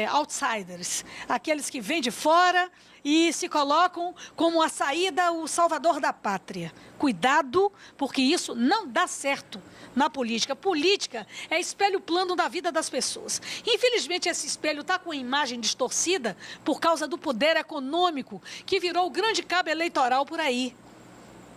outsiders, aqueles que vêm de fora e se colocam como a saída, o salvador da pátria. Cuidado, porque isso não dá certo na política. Política é espelho plano da vida das pessoas. Infelizmente, esse espelho está com a imagem distorcida por causa do poder econômico que virou o grande cabo eleitoral por aí.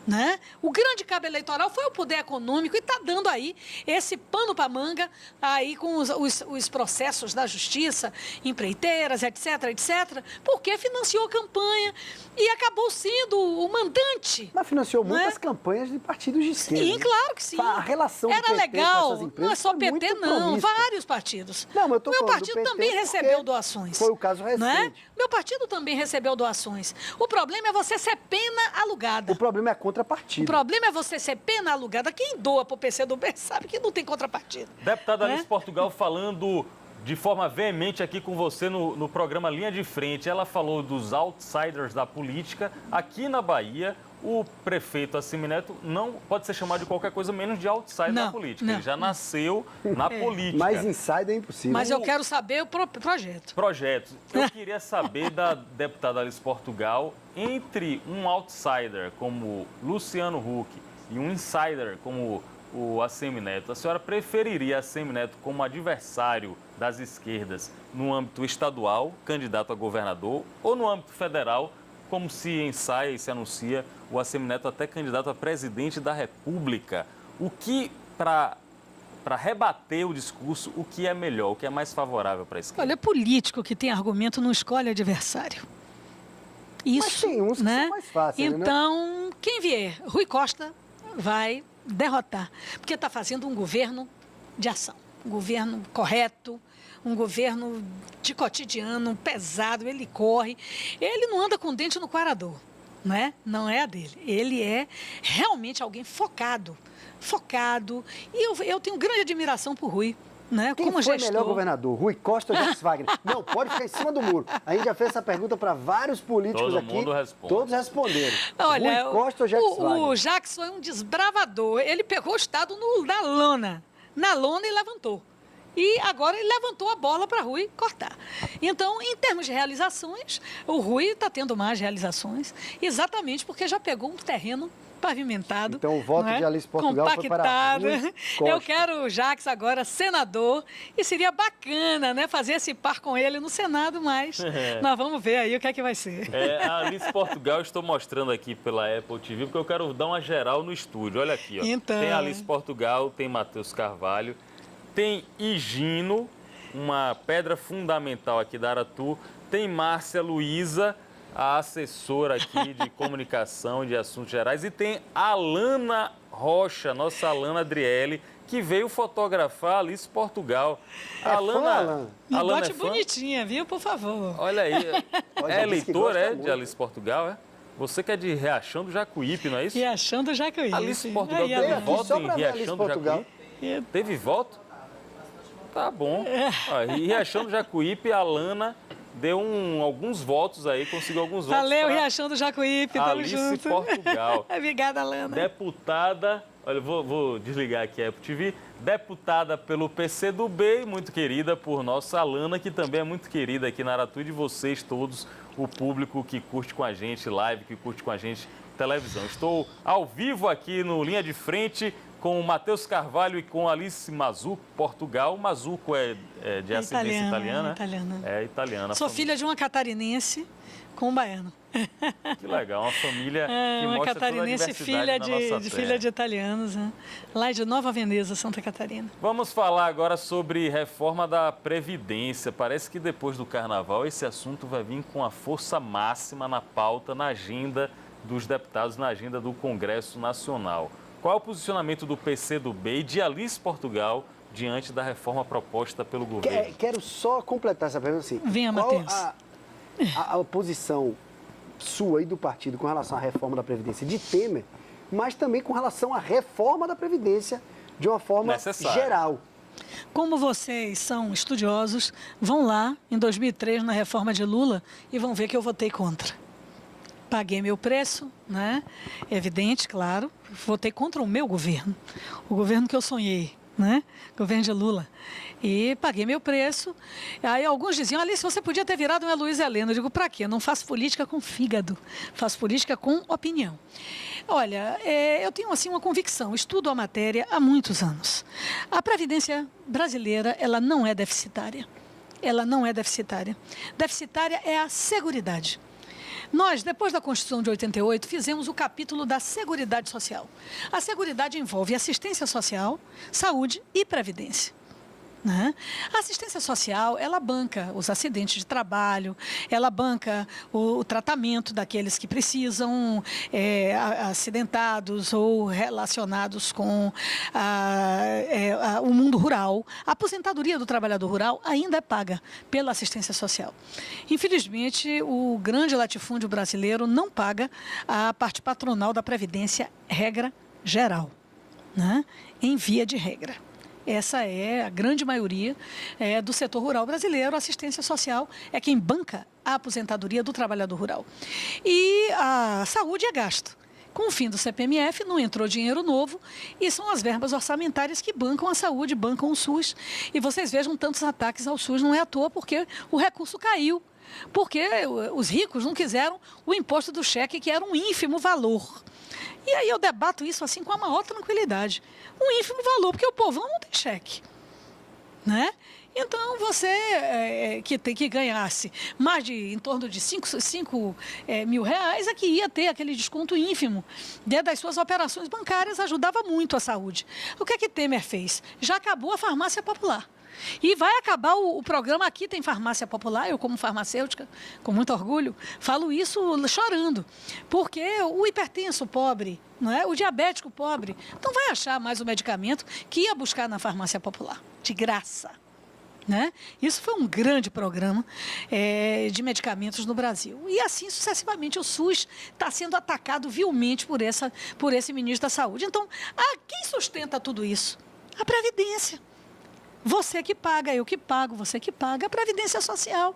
Né? O grande cabo eleitoral foi o poder econômico e está dando aí esse pano para manga aí com os processos da justiça, empreiteiras, etc, porque financiou a campanha e acabou sendo o mandante. Mas financiou muitas campanhas de partidos de esquerda. Sim, claro que sim. A relação do era PT legal, com essas empresas não é só PT não, promíscua. vários partidos. Não, mas eu tô Meu falando do partido PT também recebeu doações. Foi o caso recente. Não é? Meu partido também recebeu doações. O problema é você ser pena alugada. O problema é a contrapartida. O problema é você ser pena alugada. Quem doa para o PCdoB sabe que não tem contrapartida. Deputada Alice Portugal falando de forma veemente aqui com você no programa Linha de Frente. Ela falou dos outsiders da política. Aqui na Bahia, o prefeito Assemineto não pode ser chamado de qualquer coisa menos de outsider da política. Ele já nasceu na política. Mas insider é impossível. Mas eu quero saber o projeto. Projetos. Eu queria saber da deputada Alice Portugal, entre um outsider como Luciano Huck e um insider como o Assemineto, a senhora preferiria Assemineto como adversário das esquerdas no âmbito estadual, candidato a governador, ou no âmbito federal, como se ensaia e se anuncia o Assemineto até candidato a presidente da República? O que, para rebater o discurso, o que é melhor, o que é mais favorável para a esquerda? Olha, político que tem argumento não escolhe adversário. Isso, mas tem uns que né? são mais fáceis, então, quem vier, Rui Costa vai derrotar, porque está fazendo um governo de ação, um governo correto, um governo de cotidiano, pesado, ele corre, ele não anda com dente no quarador, né? Não é a dele, ele é realmente alguém focado, e eu tenho grande admiração por Rui. Né? Quem como foi gestor. melhor governador, Rui Costa ou Jacques Wagner? Não, pode ficar em cima do muro. A gente já fez essa pergunta para vários políticos Todo aqui. mundo responde. Todos responderam. Olha, Rui Costa ou Jacques Wagner? O Jacques foi um desbravador. Ele pegou o Estado na lona e levantou. E agora ele levantou a bola para Rui cortar. Então, em termos de realizações, o Rui está tendo mais realizações, exatamente porque já pegou um terreno pavimentado. Então, o voto de Alice Portugal foi para Rui Costa. Eu quero o Jacques agora senador e seria bacana, né, fazer esse par com ele no Senado, mas nós vamos ver aí o que é que vai ser. A Alice Portugal, estou mostrando aqui pela Apple TV, porque eu quero dar uma geral no estúdio. Olha aqui, ó. Então. Tem a Alice Portugal, tem Matheus Carvalho, tem Higino, uma pedra fundamental aqui da Aratu, tem Márcia Luiza, a assessora aqui de comunicação e de assuntos gerais, e tem a Alana Rocha, nossa Alana Adriele, que veio fotografar a Alice Portugal. É Alana Me Alana bote bonitinha, viu, por favor. Olha aí, Olha, é disse que eleitor, gosta de muito. Alice Portugal, é? Você que é de Riachão do Jacuípe, não é isso? E achando já que eu ia. Alice Portugal Aí, teve Alana. voto só em pra ver a Alice Riachão do Portugal. Jacuípe? Teve voto? Tá bom. Ó, e Riachão do Jacuípe, a Alana deu alguns votos aí, conseguiu alguns votos. Valeu, pra Riachão do Jacuípe, tamo Alice junto. Portugal. Obrigada, Alana. Deputada Olha, vou desligar aqui a Apple TV. Deputada pelo PCdoB e muito querida por nossa Alana, que também é muito querida aqui na Aratu, e de vocês todos, o público que curte com a gente live, que curte com a gente televisão. Estou ao vivo aqui no Linha de Frente com o Matheus Carvalho e com Alice Mazuco, Portugal. Mazuco é de ascendência italiana? Italiana. É italiana. Sou filha de uma catarinense com um baiano. Que legal, uma família que uma mostra catarinense, toda a diversidade filha de italianos, né? Lá de Nova Veneza, Santa Catarina. Vamos falar agora sobre reforma da Previdência. Parece que depois do Carnaval esse assunto vai vir com a força máxima na pauta, na agenda dos deputados, na agenda do Congresso Nacional. Qual é o posicionamento do PCdoB e de Alice Portugal diante da reforma proposta pelo governo? Quero só completar essa pergunta assim. Venha, qual Matheus. a posição sua e do partido com relação à reforma da Previdência de Temer, mas também com relação à reforma da Previdência de uma forma geral? Como vocês são estudiosos, vão lá em 2003 na reforma de Lula e vão ver que eu votei contra. Paguei meu preço, né? Evidente, claro. Votei contra o meu governo, o governo que eu sonhei, né? Governo de Lula. E paguei meu preço. Aí alguns diziam, Alice, você podia ter virado uma Luiz Helena. Eu digo, para quê? Eu não faço política com fígado, faço política com opinião. Olha, eu tenho assim uma convicção, estudo a matéria há muitos anos. A Previdência brasileira, ela não é deficitária. Ela não é deficitária. Deficitária é a seguridade. Nós, depois da Constituição de 88, fizemos o capítulo da Seguridade Social. A Seguridade envolve assistência social, saúde e previdência. Né? A assistência social, ela banca os acidentes de trabalho, ela banca o tratamento daqueles que precisam, acidentados ou relacionados com o mundo rural. A aposentadoria do trabalhador rural ainda é paga pela assistência social. Infelizmente, o grande latifúndio brasileiro não paga a parte patronal da Previdência, regra geral, né? Em via de regra. Essa é a grande maioria do setor rural brasileiro. A assistência social é quem banca a aposentadoria do trabalhador rural. E a saúde é gasto. Com o fim do CPMF, não entrou dinheiro novo e são as verbas orçamentárias que bancam a saúde, bancam o SUS. E vocês vejam tantos ataques ao SUS, não é à toa, porque o recurso caiu. Porque os ricos não quiseram o imposto do cheque, que era um ínfimo valor. E aí eu debato isso assim com a maior tranquilidade. Um ínfimo valor, porque o povão não tem cheque, né? Então, você que ganhasse mais em torno de 5 mil reais, é que ia ter aquele desconto ínfimo das suas operações bancárias, ajudava muito a saúde. O que Temer fez? Já acabou a farmácia popular. E vai acabar o programa Aqui Tem Farmácia Popular. Eu, como farmacêutica, com muito orgulho, falo isso chorando. Porque o hipertenso pobre, não é? O diabético pobre, não vai achar mais o medicamento que ia buscar na farmácia popular, de graça. Né? Isso foi um grande programa de medicamentos no Brasil. E assim sucessivamente. O SUS está sendo atacado vilmente por esse ministro da Saúde. Então, quem sustenta tudo isso? A Previdência. Você que paga, eu que pago, você que paga. A Previdência Social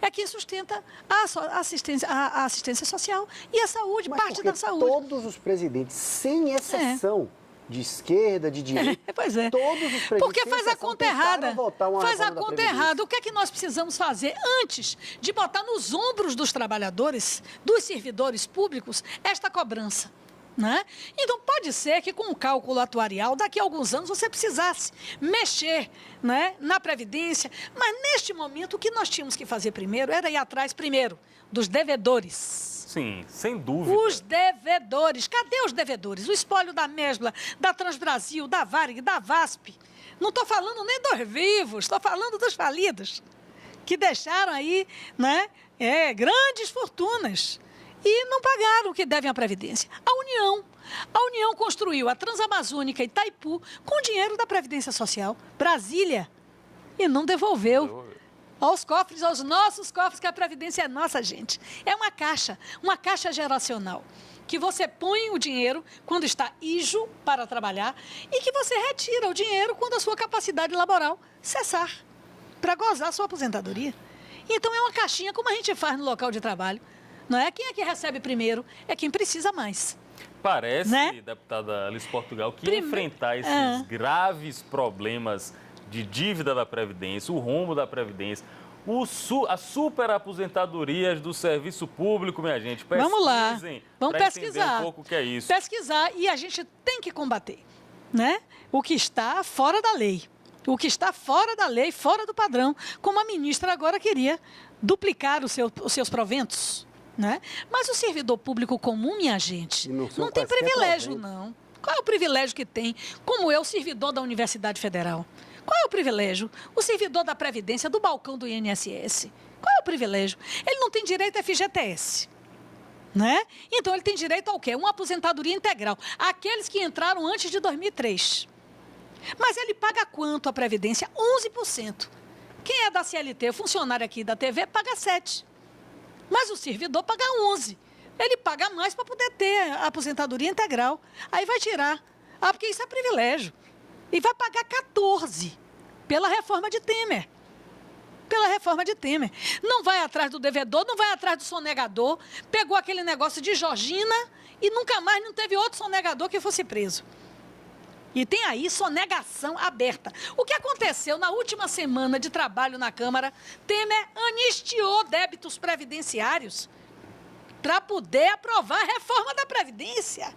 é quem sustenta a assistência social e a saúde, mas parte da saúde. Todos os presidentes, sem exceção, de esquerda, de direita, pois é. Todos os presidentes, porque faz a conta errada. Faz a conta errada. O que é que nós precisamos fazer antes de botar nos ombros dos trabalhadores, dos servidores públicos, esta cobrança? Né? Então, pode ser que com o cálculo atuarial, daqui a alguns anos, você precisasse mexer, né, na Previdência, mas neste momento o que nós tínhamos que fazer primeiro era ir atrás, primeiro, dos devedores. Sim, sem dúvida. Os devedores. Cadê os devedores? O espólio da Mesbla, da Transbrasil, da Varig, da VASP. Não estou falando nem dos vivos, estou falando dos falidos, que deixaram aí, né, grandes fortunas. E não pagaram o que devem à Previdência. A União construiu a Transamazônica e Itaipu com dinheiro da Previdência Social, Brasília, e não devolveu aos cofres, aos nossos cofres, que a Previdência é nossa, gente. É uma caixa geracional, que você põe o dinheiro quando está ijo para trabalhar e que você retira o dinheiro quando a sua capacidade laboral cessar, para gozar a sua aposentadoria. Então, é uma caixinha como a gente faz no local de trabalho. Não é? Quem é que recebe primeiro? É quem precisa mais. Parece, né? deputada Alice Portugal, que enfrentar esses graves problemas de dívida da Previdência, o rombo da Previdência, as superaposentadorias do serviço público, minha gente. Vamos lá, vamos pesquisar. Um pouco o que é isso. Pesquisar, e a gente tem que combater, né? O que está fora da lei. O que está fora da lei, fora do padrão, como a ministra agora queria duplicar os seus proventos, né? Mas o servidor público comum, minha gente, não tem privilégio, não. Qual é o privilégio que tem, como eu, servidor da Universidade Federal? Qual é o privilégio? O servidor da Previdência, do balcão do INSS. Qual é o privilégio? Ele não tem direito a FGTS, né? Então, ele tem direito ao quê? Uma aposentadoria integral. Aqueles que entraram antes de 2003. Mas ele paga quanto a Previdência? 11%. Quem é da CLT, funcionário aqui da TV, paga 7%. Mas o servidor paga 11%. Ele paga mais para poder ter a aposentadoria integral. Aí vai tirar. Porque isso é privilégio. E vai pagar 14% pela reforma de Temer. Pela reforma de Temer. Não vai atrás do devedor, não vai atrás do sonegador. Pegou aquele negócio de Georgina e nunca mais não teve outro sonegador que fosse preso. E tem aí sonegação aberta. O que aconteceu na última semana de trabalho na Câmara? Temer anistiou débitos previdenciários para poder aprovar a reforma da Previdência.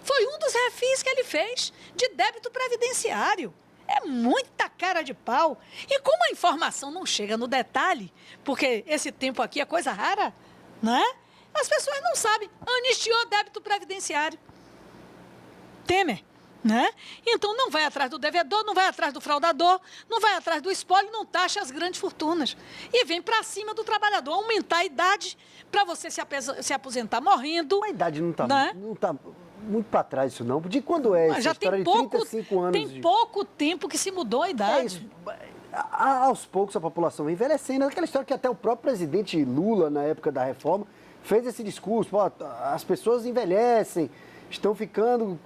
Foi um dos refis que ele fez de débito previdenciário. É muita cara de pau. E como a informação não chega no detalhe, porque esse tempo aqui é coisa rara, não é? As pessoas não sabem. Anistiou débito previdenciário. Temer, né? Então não vai atrás do devedor, não vai atrás do fraudador, não vai atrás do espólio, não taxa as grandes fortunas. E vem para cima do trabalhador, aumentar a idade para você se aposentar morrendo. A idade não está... Né? Não tá muito para trás isso não. De quando é essa já história tem de 35 anos? Tem pouco tempo que se mudou a idade. Aos poucos a população vem envelhecendo. Aquela história que até o próprio presidente Lula, na época da reforma, fez esse discurso. As pessoas envelhecem, estão ficando...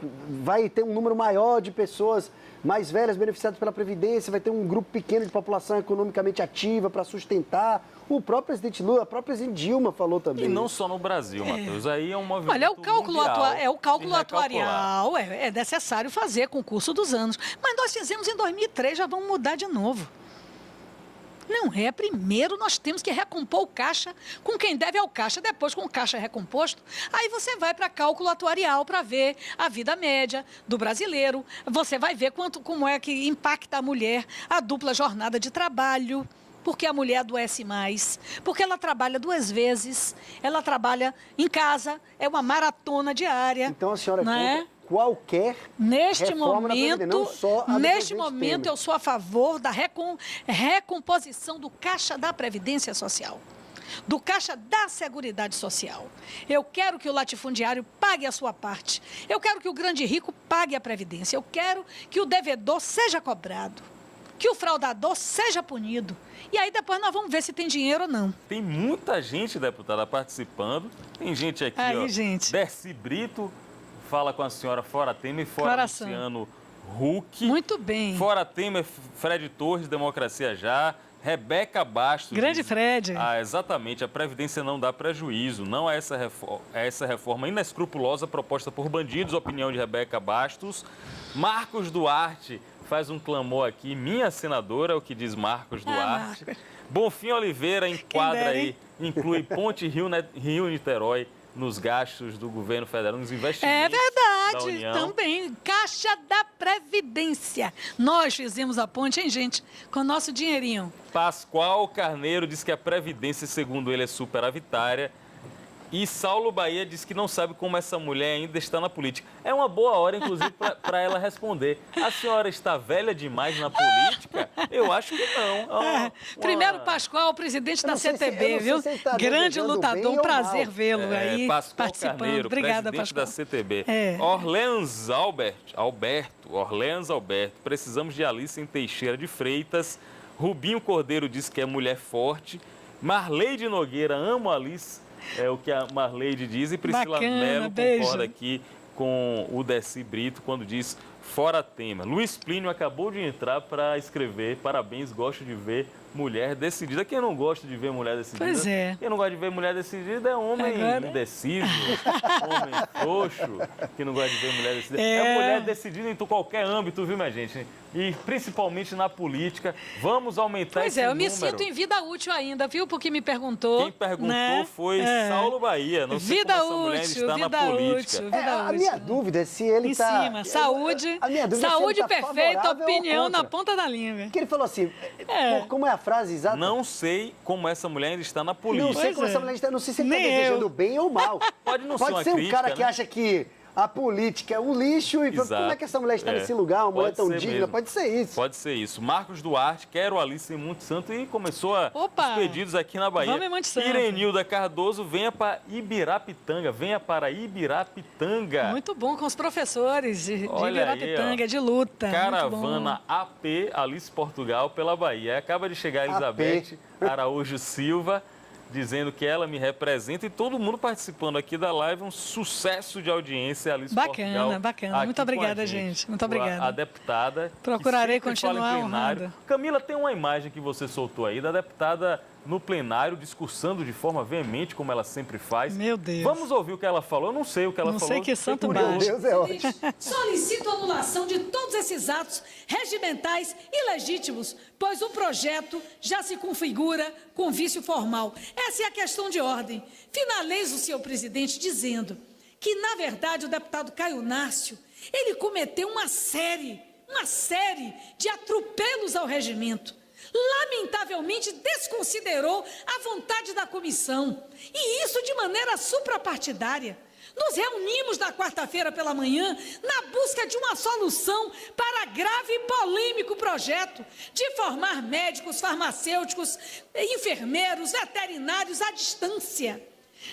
Vai ter um número maior de pessoas mais velhas beneficiadas pela Previdência, vai ter um grupo pequeno de população economicamente ativa para sustentar. O próprio presidente Lula, a própria presidente Dilma falou também. E não só no Brasil, Matheus. Aí é um movimento Olha, é o cálculo atuarial, recalcular. é necessário fazer com o curso dos anos. Mas nós fizemos em 2003, já vamos mudar de novo. Não é. Primeiro nós temos que recompor o caixa com quem deve ao caixa. Depois, com o caixa recomposto, aí você vai para cálculo atuarial para ver a vida média do brasileiro. Você vai ver como é que impacta a mulher a dupla jornada de trabalho. Porque a mulher adoece mais, porque ela trabalha 2 vezes, ela trabalha em casa, é uma maratona diária. Então a senhora né? conta qualquer reforma na Previdência, não só a Neste momento, eu sou a favor da recomposição do caixa da Previdência Social, do caixa da Seguridade Social. Eu quero que o latifundiário pague a sua parte. Eu quero que o grande rico pague a Previdência. Eu quero que o devedor seja cobrado, que o fraudador seja punido. E aí depois nós vamos ver se tem dinheiro ou não. Tem muita gente, deputada, participando. Tem gente aqui, gente. Dercy Brito fala com a senhora fora Temer, fora Luciano Huck. Muito bem. Fora Temer, Fred Torres, Democracia Já. Rebeca Bastos. Grande Fred. Exatamente. A Previdência não dá prejuízo. Não é essa reforma inescrupulosa proposta por bandidos. Opinião de Rebeca Bastos. Marcos Duarte faz um clamor aqui. Minha senadora, é o que diz Marcos Duarte. Bonfim Oliveira enquadra aí, inclui Ponte Rio-Niterói nos gastos do governo federal, nos investimentos da União. Também. Caixa da Previdência. Nós fizemos a ponte, hein, gente? Com o nosso dinheirinho. Pascoal Carneiro diz que a Previdência, segundo ele, é superavitária. E Saulo Bahia diz que não sabe como essa mulher ainda está na política. É uma boa hora, inclusive, para ela responder. A senhora está velha demais na política? Eu acho que não. Primeiro, Pascoal, presidente da CTB, viu? Grande lutador, um prazer vê-lo aí Pascoal participando. Carneiro, Obrigada, presidente Pascoal. da CTB. Orleans Alberto, precisamos de Alice Teixeira de Freitas. Rubinho Cordeiro diz que é mulher forte. Marleide Nogueira, amo Alice. É o que a Marleide diz, e Priscila Mello concorda aqui com o Dercy Brito quando diz fora Temer. Luiz Plínio acabou de entrar para escrever, parabéns, gosto de ver mulher decidida. Quem não gosta de ver mulher decidida? Pois é. Quem não gosta de ver mulher decidida é homem indeciso, homem frouxo, que não gosta de ver mulher decidida. É mulher decidida em qualquer âmbito, viu, minha gente? E principalmente na política. Vamos aumentar esse número. Pois é, eu me sinto em vida útil ainda, viu? Porque me perguntou. Quem perguntou foi Saulo Bahia. Não sei como essa mulher está na política. A minha dúvida é se ele está... Em cima, saúde, saúde perfeita, opinião na ponta da língua. Porque ele falou assim, como é a frase exata? Não sei como essa mulher ainda está na política. Não sei como essa mulher está, não sei se ele está desejando bem ou mal. Pode não ser uma ser crítica, um cara que acha que a política é um lixo e como é que essa mulher está nesse lugar, uma mulher tão digna? Mesmo. Pode ser isso. Pode ser isso. Marcos Duarte, quero Alice em Monte Santo e começou os pedidos aqui na Bahia. Vamos em Monte Santo. Irenilda Cardoso, venha para Ibirapitanga, Muito bom com os professores de Ibirapitanga, aí, de luta. Caravana AP, Alice Portugal, pela Bahia. Acaba de chegar a Elizabeth Araújo Silva, dizendo que ela me representa e todo mundo participando aqui da live, um sucesso de audiência, Alice Portugal. Bacana. Muito obrigada, gente. Muito obrigada. A deputada. Procurarei continuar honrando. Camila, tem uma imagem que você soltou aí da deputada no plenário, discursando de forma veemente, como ela sempre faz. Meu Deus. Vamos ouvir o que ela falou? Eu não sei o que ela falou. Não sei que santo baixo. Meu Deus, é ótimo. Solicito a anulação de todos esses atos regimentais ilegítimos, pois o projeto já se configura com vício formal. Essa é a questão de ordem. Finalizo, senhor presidente, dizendo que, na verdade, o deputado Caio Nácio, ele cometeu uma série de atropelos ao regimento. Lamentavelmente desconsiderou a vontade da comissão, e isso de maneira suprapartidária. Nos reunimos na quarta-feira pela manhã na busca de uma solução para grave e polêmico projeto de formar médicos, farmacêuticos, enfermeiros, veterinários à distância.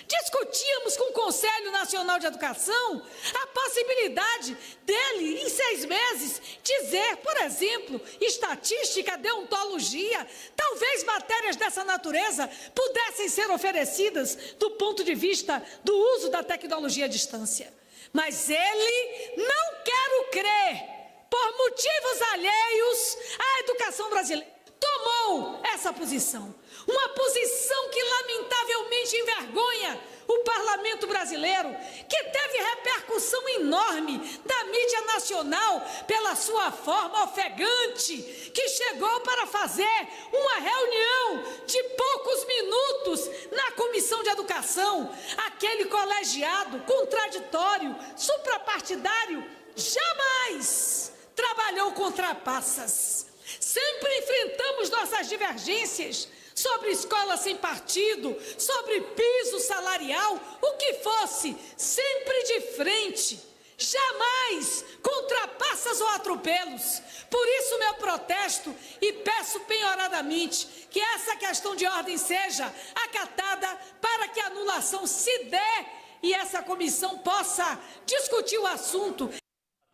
Discutíamos com o Conselho Nacional de Educação a possibilidade dele, em 6 meses, dizer, por exemplo, estatística, deontologia, talvez matérias dessa natureza pudessem ser oferecidas do ponto de vista do uso da tecnologia à distância. Mas ele, não quero crer, por motivos alheios à educação brasileira, tomou essa posição. Uma posição que lamentavelmente envergonha o parlamento brasileiro, que teve repercussão enorme da mídia nacional pela sua forma ofegante, que chegou para fazer uma reunião de poucos minutos na Comissão de Educação. Aquele colegiado contraditório, suprapartidário, jamais trabalhou com trapaças. Sempre enfrentamos nossas divergências sobre escola sem partido, sobre piso salarial, o que fosse, sempre de frente, jamais com trapaças ou atropelos. Por isso meu protesto e peço penhoradamente que essa questão de ordem seja acatada para que a anulação se dê e essa comissão possa discutir o assunto.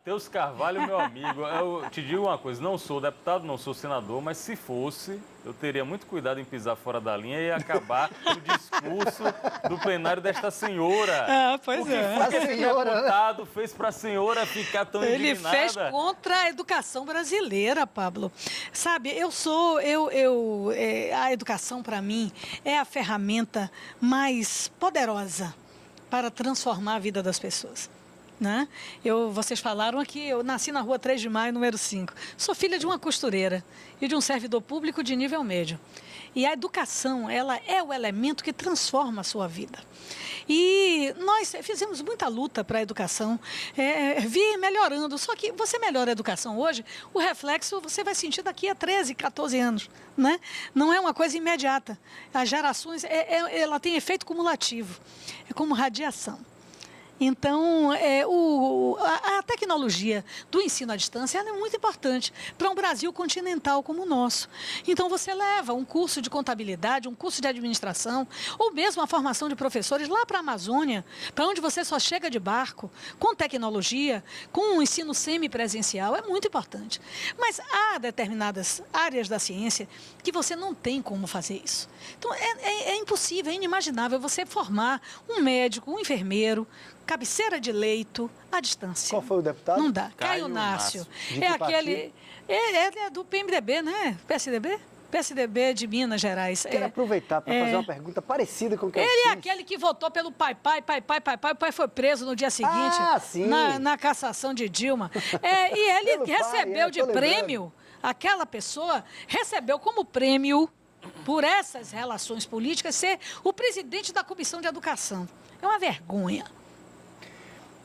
Matheus Carvalho, meu amigo, eu te digo uma coisa, não sou deputado, não sou senador, mas se fosse, eu teria muito cuidado em pisar fora da linha e acabar o discurso do plenário desta senhora. Pois é. O que esse deputado fez para a senhora ficar tão indignada? Ele fez contra a educação brasileira, Pablo. Sabe, a educação, para mim, é a ferramenta mais poderosa para transformar a vida das pessoas. Né? Vocês falaram aqui, eu nasci na rua 3 de Maio, número 5. Sou filha de uma costureira e de um servidor público de nível médio. E a educação, ela é o elemento que transforma a sua vida. E nós fizemos muita luta para a educação vir melhorando. Só que você melhora a educação hoje, o reflexo você vai sentir daqui a 13, 14 anos. Né? Não é uma coisa imediata. As gerações, ela tem efeito cumulativo. É como radiação. Então, a tecnologia do ensino à distância ela é muito importante para um Brasil continental como o nosso. Então, você leva um curso de contabilidade, um curso de administração, ou mesmo a formação de professores lá para a Amazônia, para onde você só chega de barco, com tecnologia, com um ensino semipresencial, é muito importante. Mas há determinadas áreas da ciência que você não tem como fazer isso. Então, é impossível, é inimaginável você formar um médico, um enfermeiro, cabeceira de leito, à distância. Qual foi o deputado? Não dá. Caio Nácio. De que partido? É do PMDB, né? PSDB? PSDB de Minas Gerais. Quero aproveitar para fazer uma pergunta parecida com o que eu Ele fiz. é aquele que votou pelo pai, o pai foi preso no dia seguinte, sim. na cassação de Dilma. E ele Pelo pai, recebeu de tô lembrando. prêmio, aquela pessoa recebeu como prêmio, por essas relações políticas, ser o presidente da Comissão de Educação. É uma vergonha.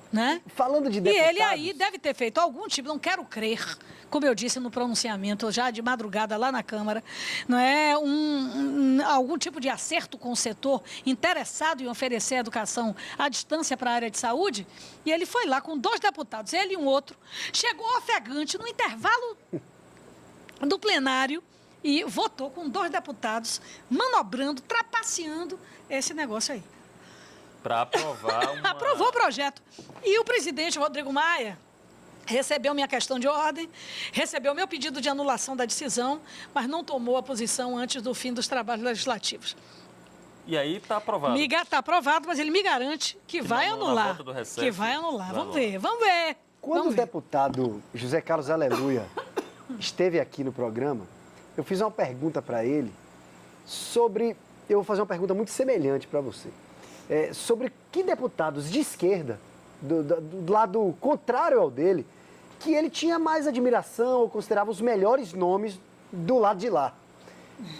Né? Falando de E deputados... ele aí deve ter feito algum tipo, não quero crer, como eu disse no pronunciamento já de madrugada lá na Câmara, não é algum tipo de acerto com o setor interessado em oferecer educação à distância para a área de saúde, e ele foi lá com 2 deputados, ele e um outro, chegou ofegante no intervalo do plenário e votou com 2 deputados, manobrando, trapaceando esse negócio aí. Para aprovar uma... Aprovou o projeto. E o presidente Rodrigo Maia recebeu minha questão de ordem, recebeu meu pedido de anulação da decisão, mas não tomou a posição antes do fim dos trabalhos legislativos. E aí está aprovado. Está aprovado, mas ele me garante que vai na anular. volta do recesso, Que vai anular. vai Vamos ver. Quando Vamos o ver. deputado José Carlos Aleluia esteve aqui no programa, eu fiz uma pergunta para ele sobre... Eu vou fazer uma pergunta muito semelhante para você. Sobre que deputados de esquerda, do lado contrário ao dele, que ele tinha mais admiração ou considerava os melhores nomes do lado de lá.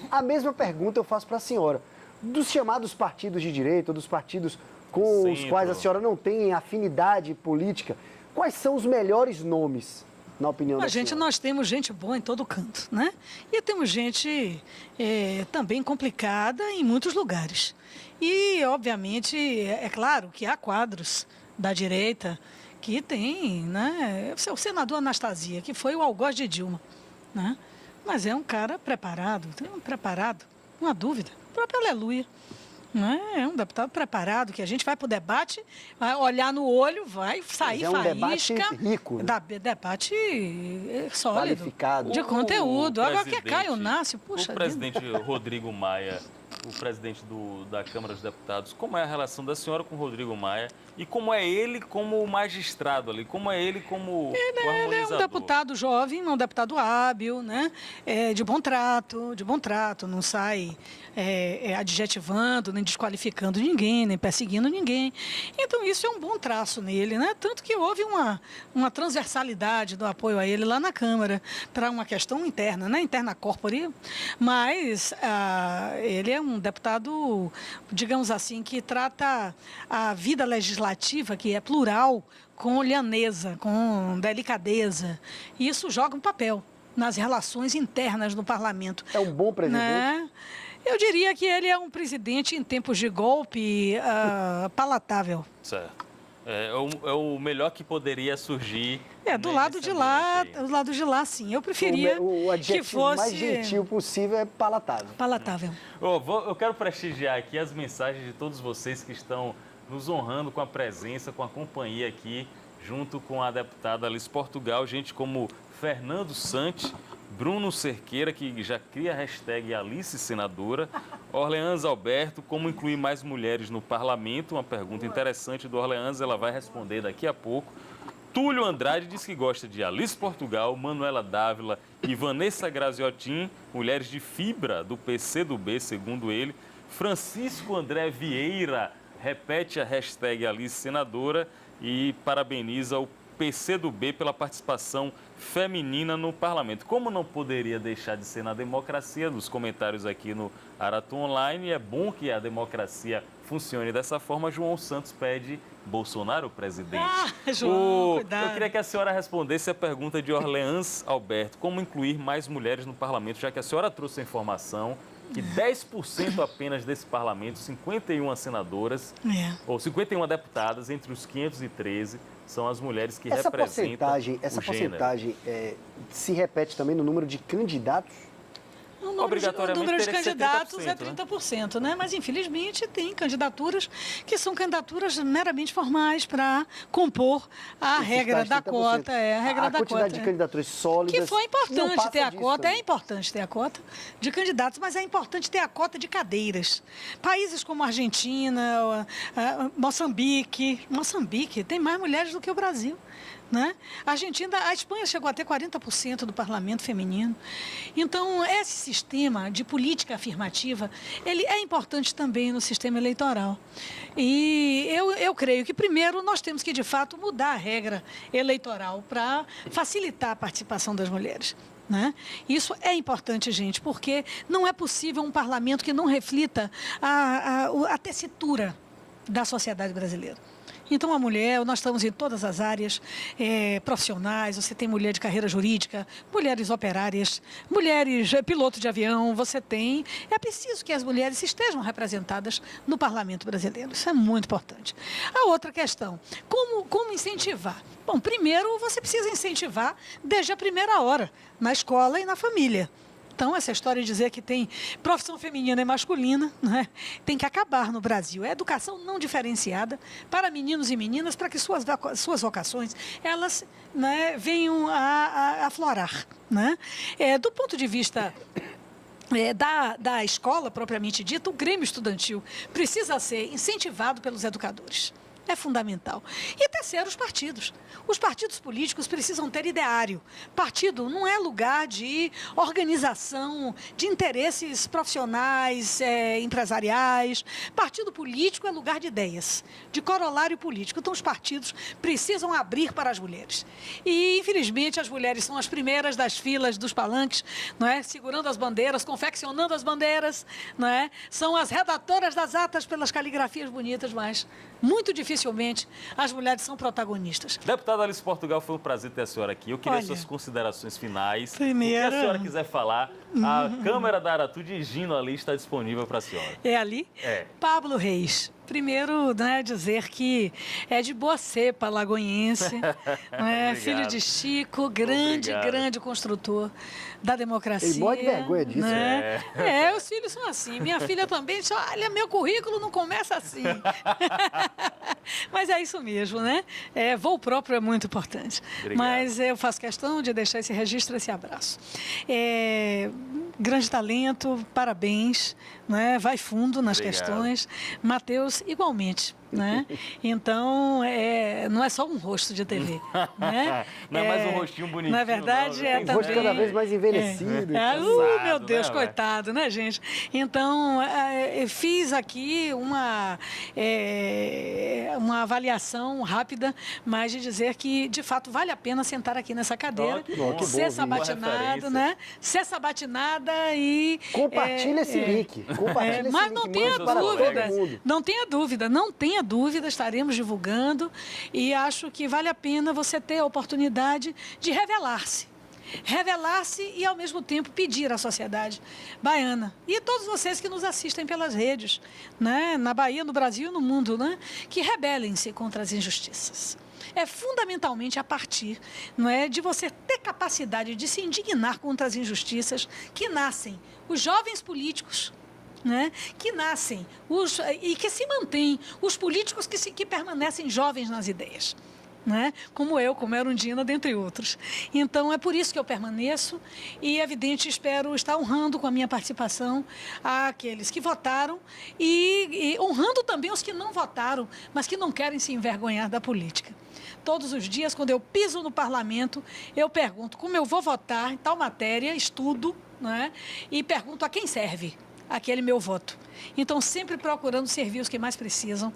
A mesma pergunta eu faço para a senhora. Dos chamados partidos de direita, ou dos partidos com os quais a senhora não tem afinidade política, quais são os melhores nomes, na opinião da senhora? Nós temos gente boa em todo canto, né? E temos gente também complicada em muitos lugares. E, obviamente, é claro que há quadros da direita que tem, né? O senador Anastasia, que foi o algoz de Dilma, né? Mas é um cara preparado, não há dúvida. O próprio Aleluia. Né? É um deputado preparado, que a gente vai para o debate, vai olhar no olho, vai sair debate faísca. rico, né? Debate sólido, qualificado. de conteúdo. Agora que Caio Nácio, puxa o presidente Rodrigo Maia, o presidente da Câmara dos Deputados, como é a relação da senhora com o Rodrigo Maia e como é ele como magistrado ali, como é ele como Ele é um deputado jovem, um deputado hábil, né? De bom trato, não sai adjetivando, nem desqualificando ninguém, nem perseguindo ninguém. Então isso é um bom traço nele, né? Tanto que houve uma transversalidade do apoio a ele lá na Câmara para uma questão interna, né? Interna corpore, mas ele é um deputado, digamos assim, que trata a vida legislativa, que é plural, com lhaneza, com delicadeza. E isso joga um papel nas relações internas do parlamento. É um bom presidente? Né? Eu diria que ele é um presidente em tempos de golpe palatável. Certo. É o melhor que poderia surgir. Do lado de lá, sim. Eu preferia o adjetivo que fosse mais gentil possível é palatável. Palatável. Eu quero prestigiar aqui as mensagens de todos vocês que estão nos honrando com a presença, com a companhia aqui, junto com a deputada Alice Portugal, gente como Fernando Sante, Bruno Cerqueira, que já cria a hashtag Alice Senadora, Orleans Alberto, como incluir mais mulheres no parlamento, uma pergunta interessante do Orleans, ela vai responder daqui a pouco. Túlio Andrade diz que gosta de Alice Portugal, Manuela Dávila e Vanessa Graziotin, mulheres de fibra do PCdoB, segundo ele. Francisco André Vieira repete a hashtag Alice Senadora e parabeniza o PCdoB pela participação feminina no parlamento. Como não poderia deixar de ser na democracia, dos comentários aqui no Aratu Online, é bom que a democracia funcione dessa forma. João Santos pede Bolsonaro presidente. João, cuidado. Eu queria que a senhora respondesse a pergunta de Orleans Alberto, como incluir mais mulheres no parlamento, já que a senhora trouxe a informação que 10% apenas desse parlamento, 51 senadoras, ou 51 deputadas, entre os 513, são as mulheres que representam Essa o gênero. porcentagem se repete também no número de candidatos? O número de candidatos é 30%, né? Mas, infelizmente, tem candidaturas que são candidaturas meramente formais para compor a regra da cota. A quantidade de candidaturas sólidas. Que foi importante ter a cota, também. é importante ter a cota de candidatos, mas é importante ter a cota de cadeiras. Países como Argentina, Moçambique tem mais mulheres do que o Brasil. né? A Espanha chegou a ter 40% do parlamento feminino. Então, esse sistema de política afirmativa, ele é importante também no sistema eleitoral. E eu creio que, primeiro, nós temos que, de fato, mudar a regra eleitoral para facilitar a participação das mulheres, né? Isso é importante, gente, porque não é possível um parlamento que não reflita a tessitura da sociedade brasileira. Então, a mulher, nós estamos em todas as áreas profissionais, você tem mulher de carreira jurídica, mulheres operárias, mulheres piloto de avião, é preciso que as mulheres estejam representadas no parlamento brasileiro, isso é muito importante. A outra questão, como incentivar? Bom, primeiro você precisa incentivar desde a primeira hora, na escola e na família. Então, essa história de dizer que tem profissão feminina e masculina, né, tem que acabar no Brasil. É educação não diferenciada para meninos e meninas, para que suas vocações elas, né, venham a aflorar. Né? Do ponto de vista da escola propriamente dita, o Grêmio Estudantil precisa ser incentivado pelos educadores. É fundamental. E terceiro, os partidos. Os partidos políticos precisam ter ideário. Partido não é lugar de organização de interesses profissionais, empresariais. Partido político é lugar de ideias, de corolário político. Então, os partidos precisam abrir para as mulheres. E, infelizmente, as mulheres são as primeiras das filas dos palanques, não é? Segurando as bandeiras, confeccionando as bandeiras, não é? São as redatoras das atas pelas caligrafias bonitas, mas muito dificilmente as mulheres são protagonistas. Deputada Alice Portugal, foi um prazer ter a senhora aqui. Eu queria suas considerações finais. Primeiro, o que a senhora quiser falar, a Câmara da Aratu de Gino ali está disponível para a senhora. É ali? É. Pablo Reis. Primeiro, né, dizer que é de boa cepa lagoinhense, né, filho de Chico, grande construtor da democracia. Ele morre de vergonha disso. Né? Os filhos são assim. Minha filha também disse, olha, meu currículo não começa assim. Mas é isso mesmo, né? Voo próprio é muito importante. Obrigado. Mas eu faço questão de deixar esse registro, esse abraço. Grande talento, parabéns, né? Vai fundo nas questões. Matheus, igualmente, né? Então, não é só um rosto de TV, né? Não é mais um rostinho bonitinho. Na verdade, não, é Um também... rosto cada vez mais envelhecido. meu Deus, né, coitado, né, gente? Então, eu fiz aqui uma avaliação rápida, mas de dizer que, de fato, vale a pena sentar aqui nessa cadeira, ser sabatinado, né? Ser sabatinada e... Compartilha esse link. Compartilha mas esse não link. tenha Manda para todo dúvida, mundo. não tenha dúvida, estaremos divulgando e acho que vale a pena você ter a oportunidade de revelar-se e, ao mesmo tempo, pedir à sociedade baiana e todos vocês que nos assistem pelas redes, né, na Bahia, no Brasil e no mundo, né, que rebelem-se contra as injustiças. É fundamentalmente a partir, não é, de você ter capacidade de se indignar contra as injustiças que nascem os jovens políticos, né, que nascem e que se mantêm os políticos que permanecem jovens nas ideias. Né? Como a Erundina, dentre outros. Então, é por isso que eu permaneço e, evidente, espero estar honrando com a minha participação aqueles que votaram e honrando também os que não votaram, mas que não querem se envergonhar da política. Todos os dias, quando eu piso no parlamento, eu pergunto como eu vou votar em tal matéria, estudo, né? E pergunto a quem serve aquele meu voto. Então, sempre procurando servir os que mais precisam,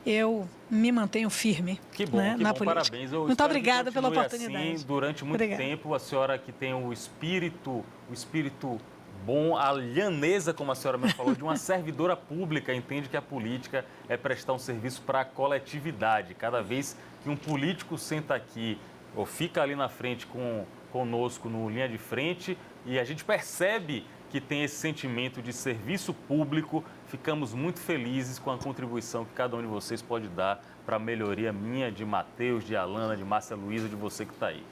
eu me mantenho firme. Que bom, né, que na bom, política. parabéns. Muito obrigada pela oportunidade. Assim, durante muito tempo, a senhora que tem o espírito bom, a lhaneza, como a senhora me falou, de uma servidora pública, entende que a política é prestar um serviço para a coletividade. Cada vez que um político senta aqui ou fica ali na frente conosco no linha de frente e a gente percebe que tem esse sentimento de serviço público, ficamos muito felizes com a contribuição que cada um de vocês pode dar para a melhoria minha, de Matheus, de Alana, de Márcia Luísa, de você que está aí.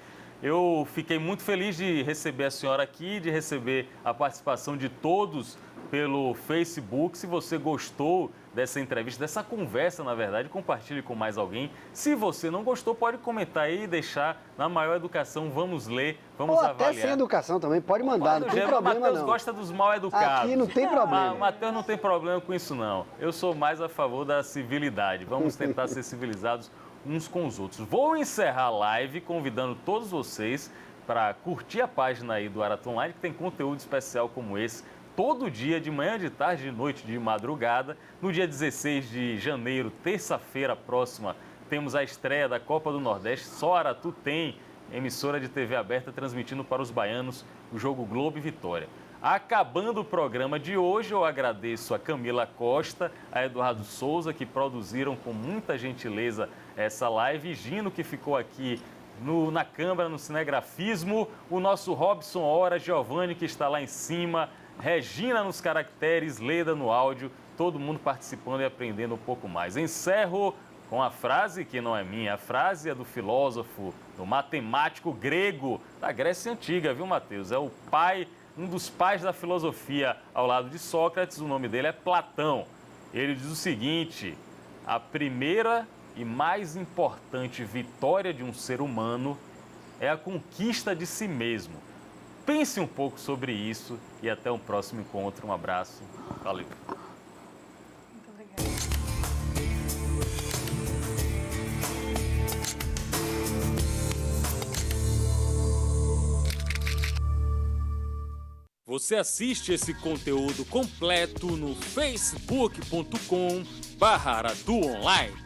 Eu fiquei muito feliz de receber a senhora aqui, de receber a participação de todos pelo Facebook. Se você gostou dessa entrevista, dessa conversa, na verdade, compartilhe com mais alguém. Se você não gostou, pode comentar aí e deixar na maior educação. Vamos ler, vamos avaliar. Até sem educação também, pode mandar, não tem problema não. Matheus gosta dos mal educados. Aqui não tem problema. Matheus não tem problema com isso não. Eu sou mais a favor da civilidade. Vamos tentar ser civilizados uns com os outros. Vou encerrar a live convidando todos vocês para curtir a página aí do Aratu Online, que tem conteúdo especial como esse todo dia, de manhã, de tarde, de noite, de madrugada. No dia 16 de janeiro, terça-feira próxima, temos a estreia da Copa do Nordeste. Só Aratu tem emissora de TV aberta transmitindo para os baianos o jogo Globo e Vitória. Acabando o programa de hoje, eu agradeço a Camila Costa, a Eduardo Souza, que produziram com muita gentileza essa live, e Gino, que ficou aqui na câmera, no cinegrafismo, o nosso Robson Hora, Giovanni, que está lá em cima, Regina nos caracteres, Leda no áudio, todo mundo participando e aprendendo um pouco mais. Encerro com a frase que não é minha, a frase é do filósofo, do matemático grego da Grécia Antiga, viu, Matheus? É o pai, um dos pais da filosofia ao lado de Sócrates, o nome dele é Platão. Ele diz o seguinte: a primeira e mais importante vitória de um ser humano é a conquista de si mesmo. Pense um pouco sobre isso e até o próximo encontro. Um abraço. Valeu. Muito obrigada. Você assiste esse conteúdo completo no facebook.com/aratuonline.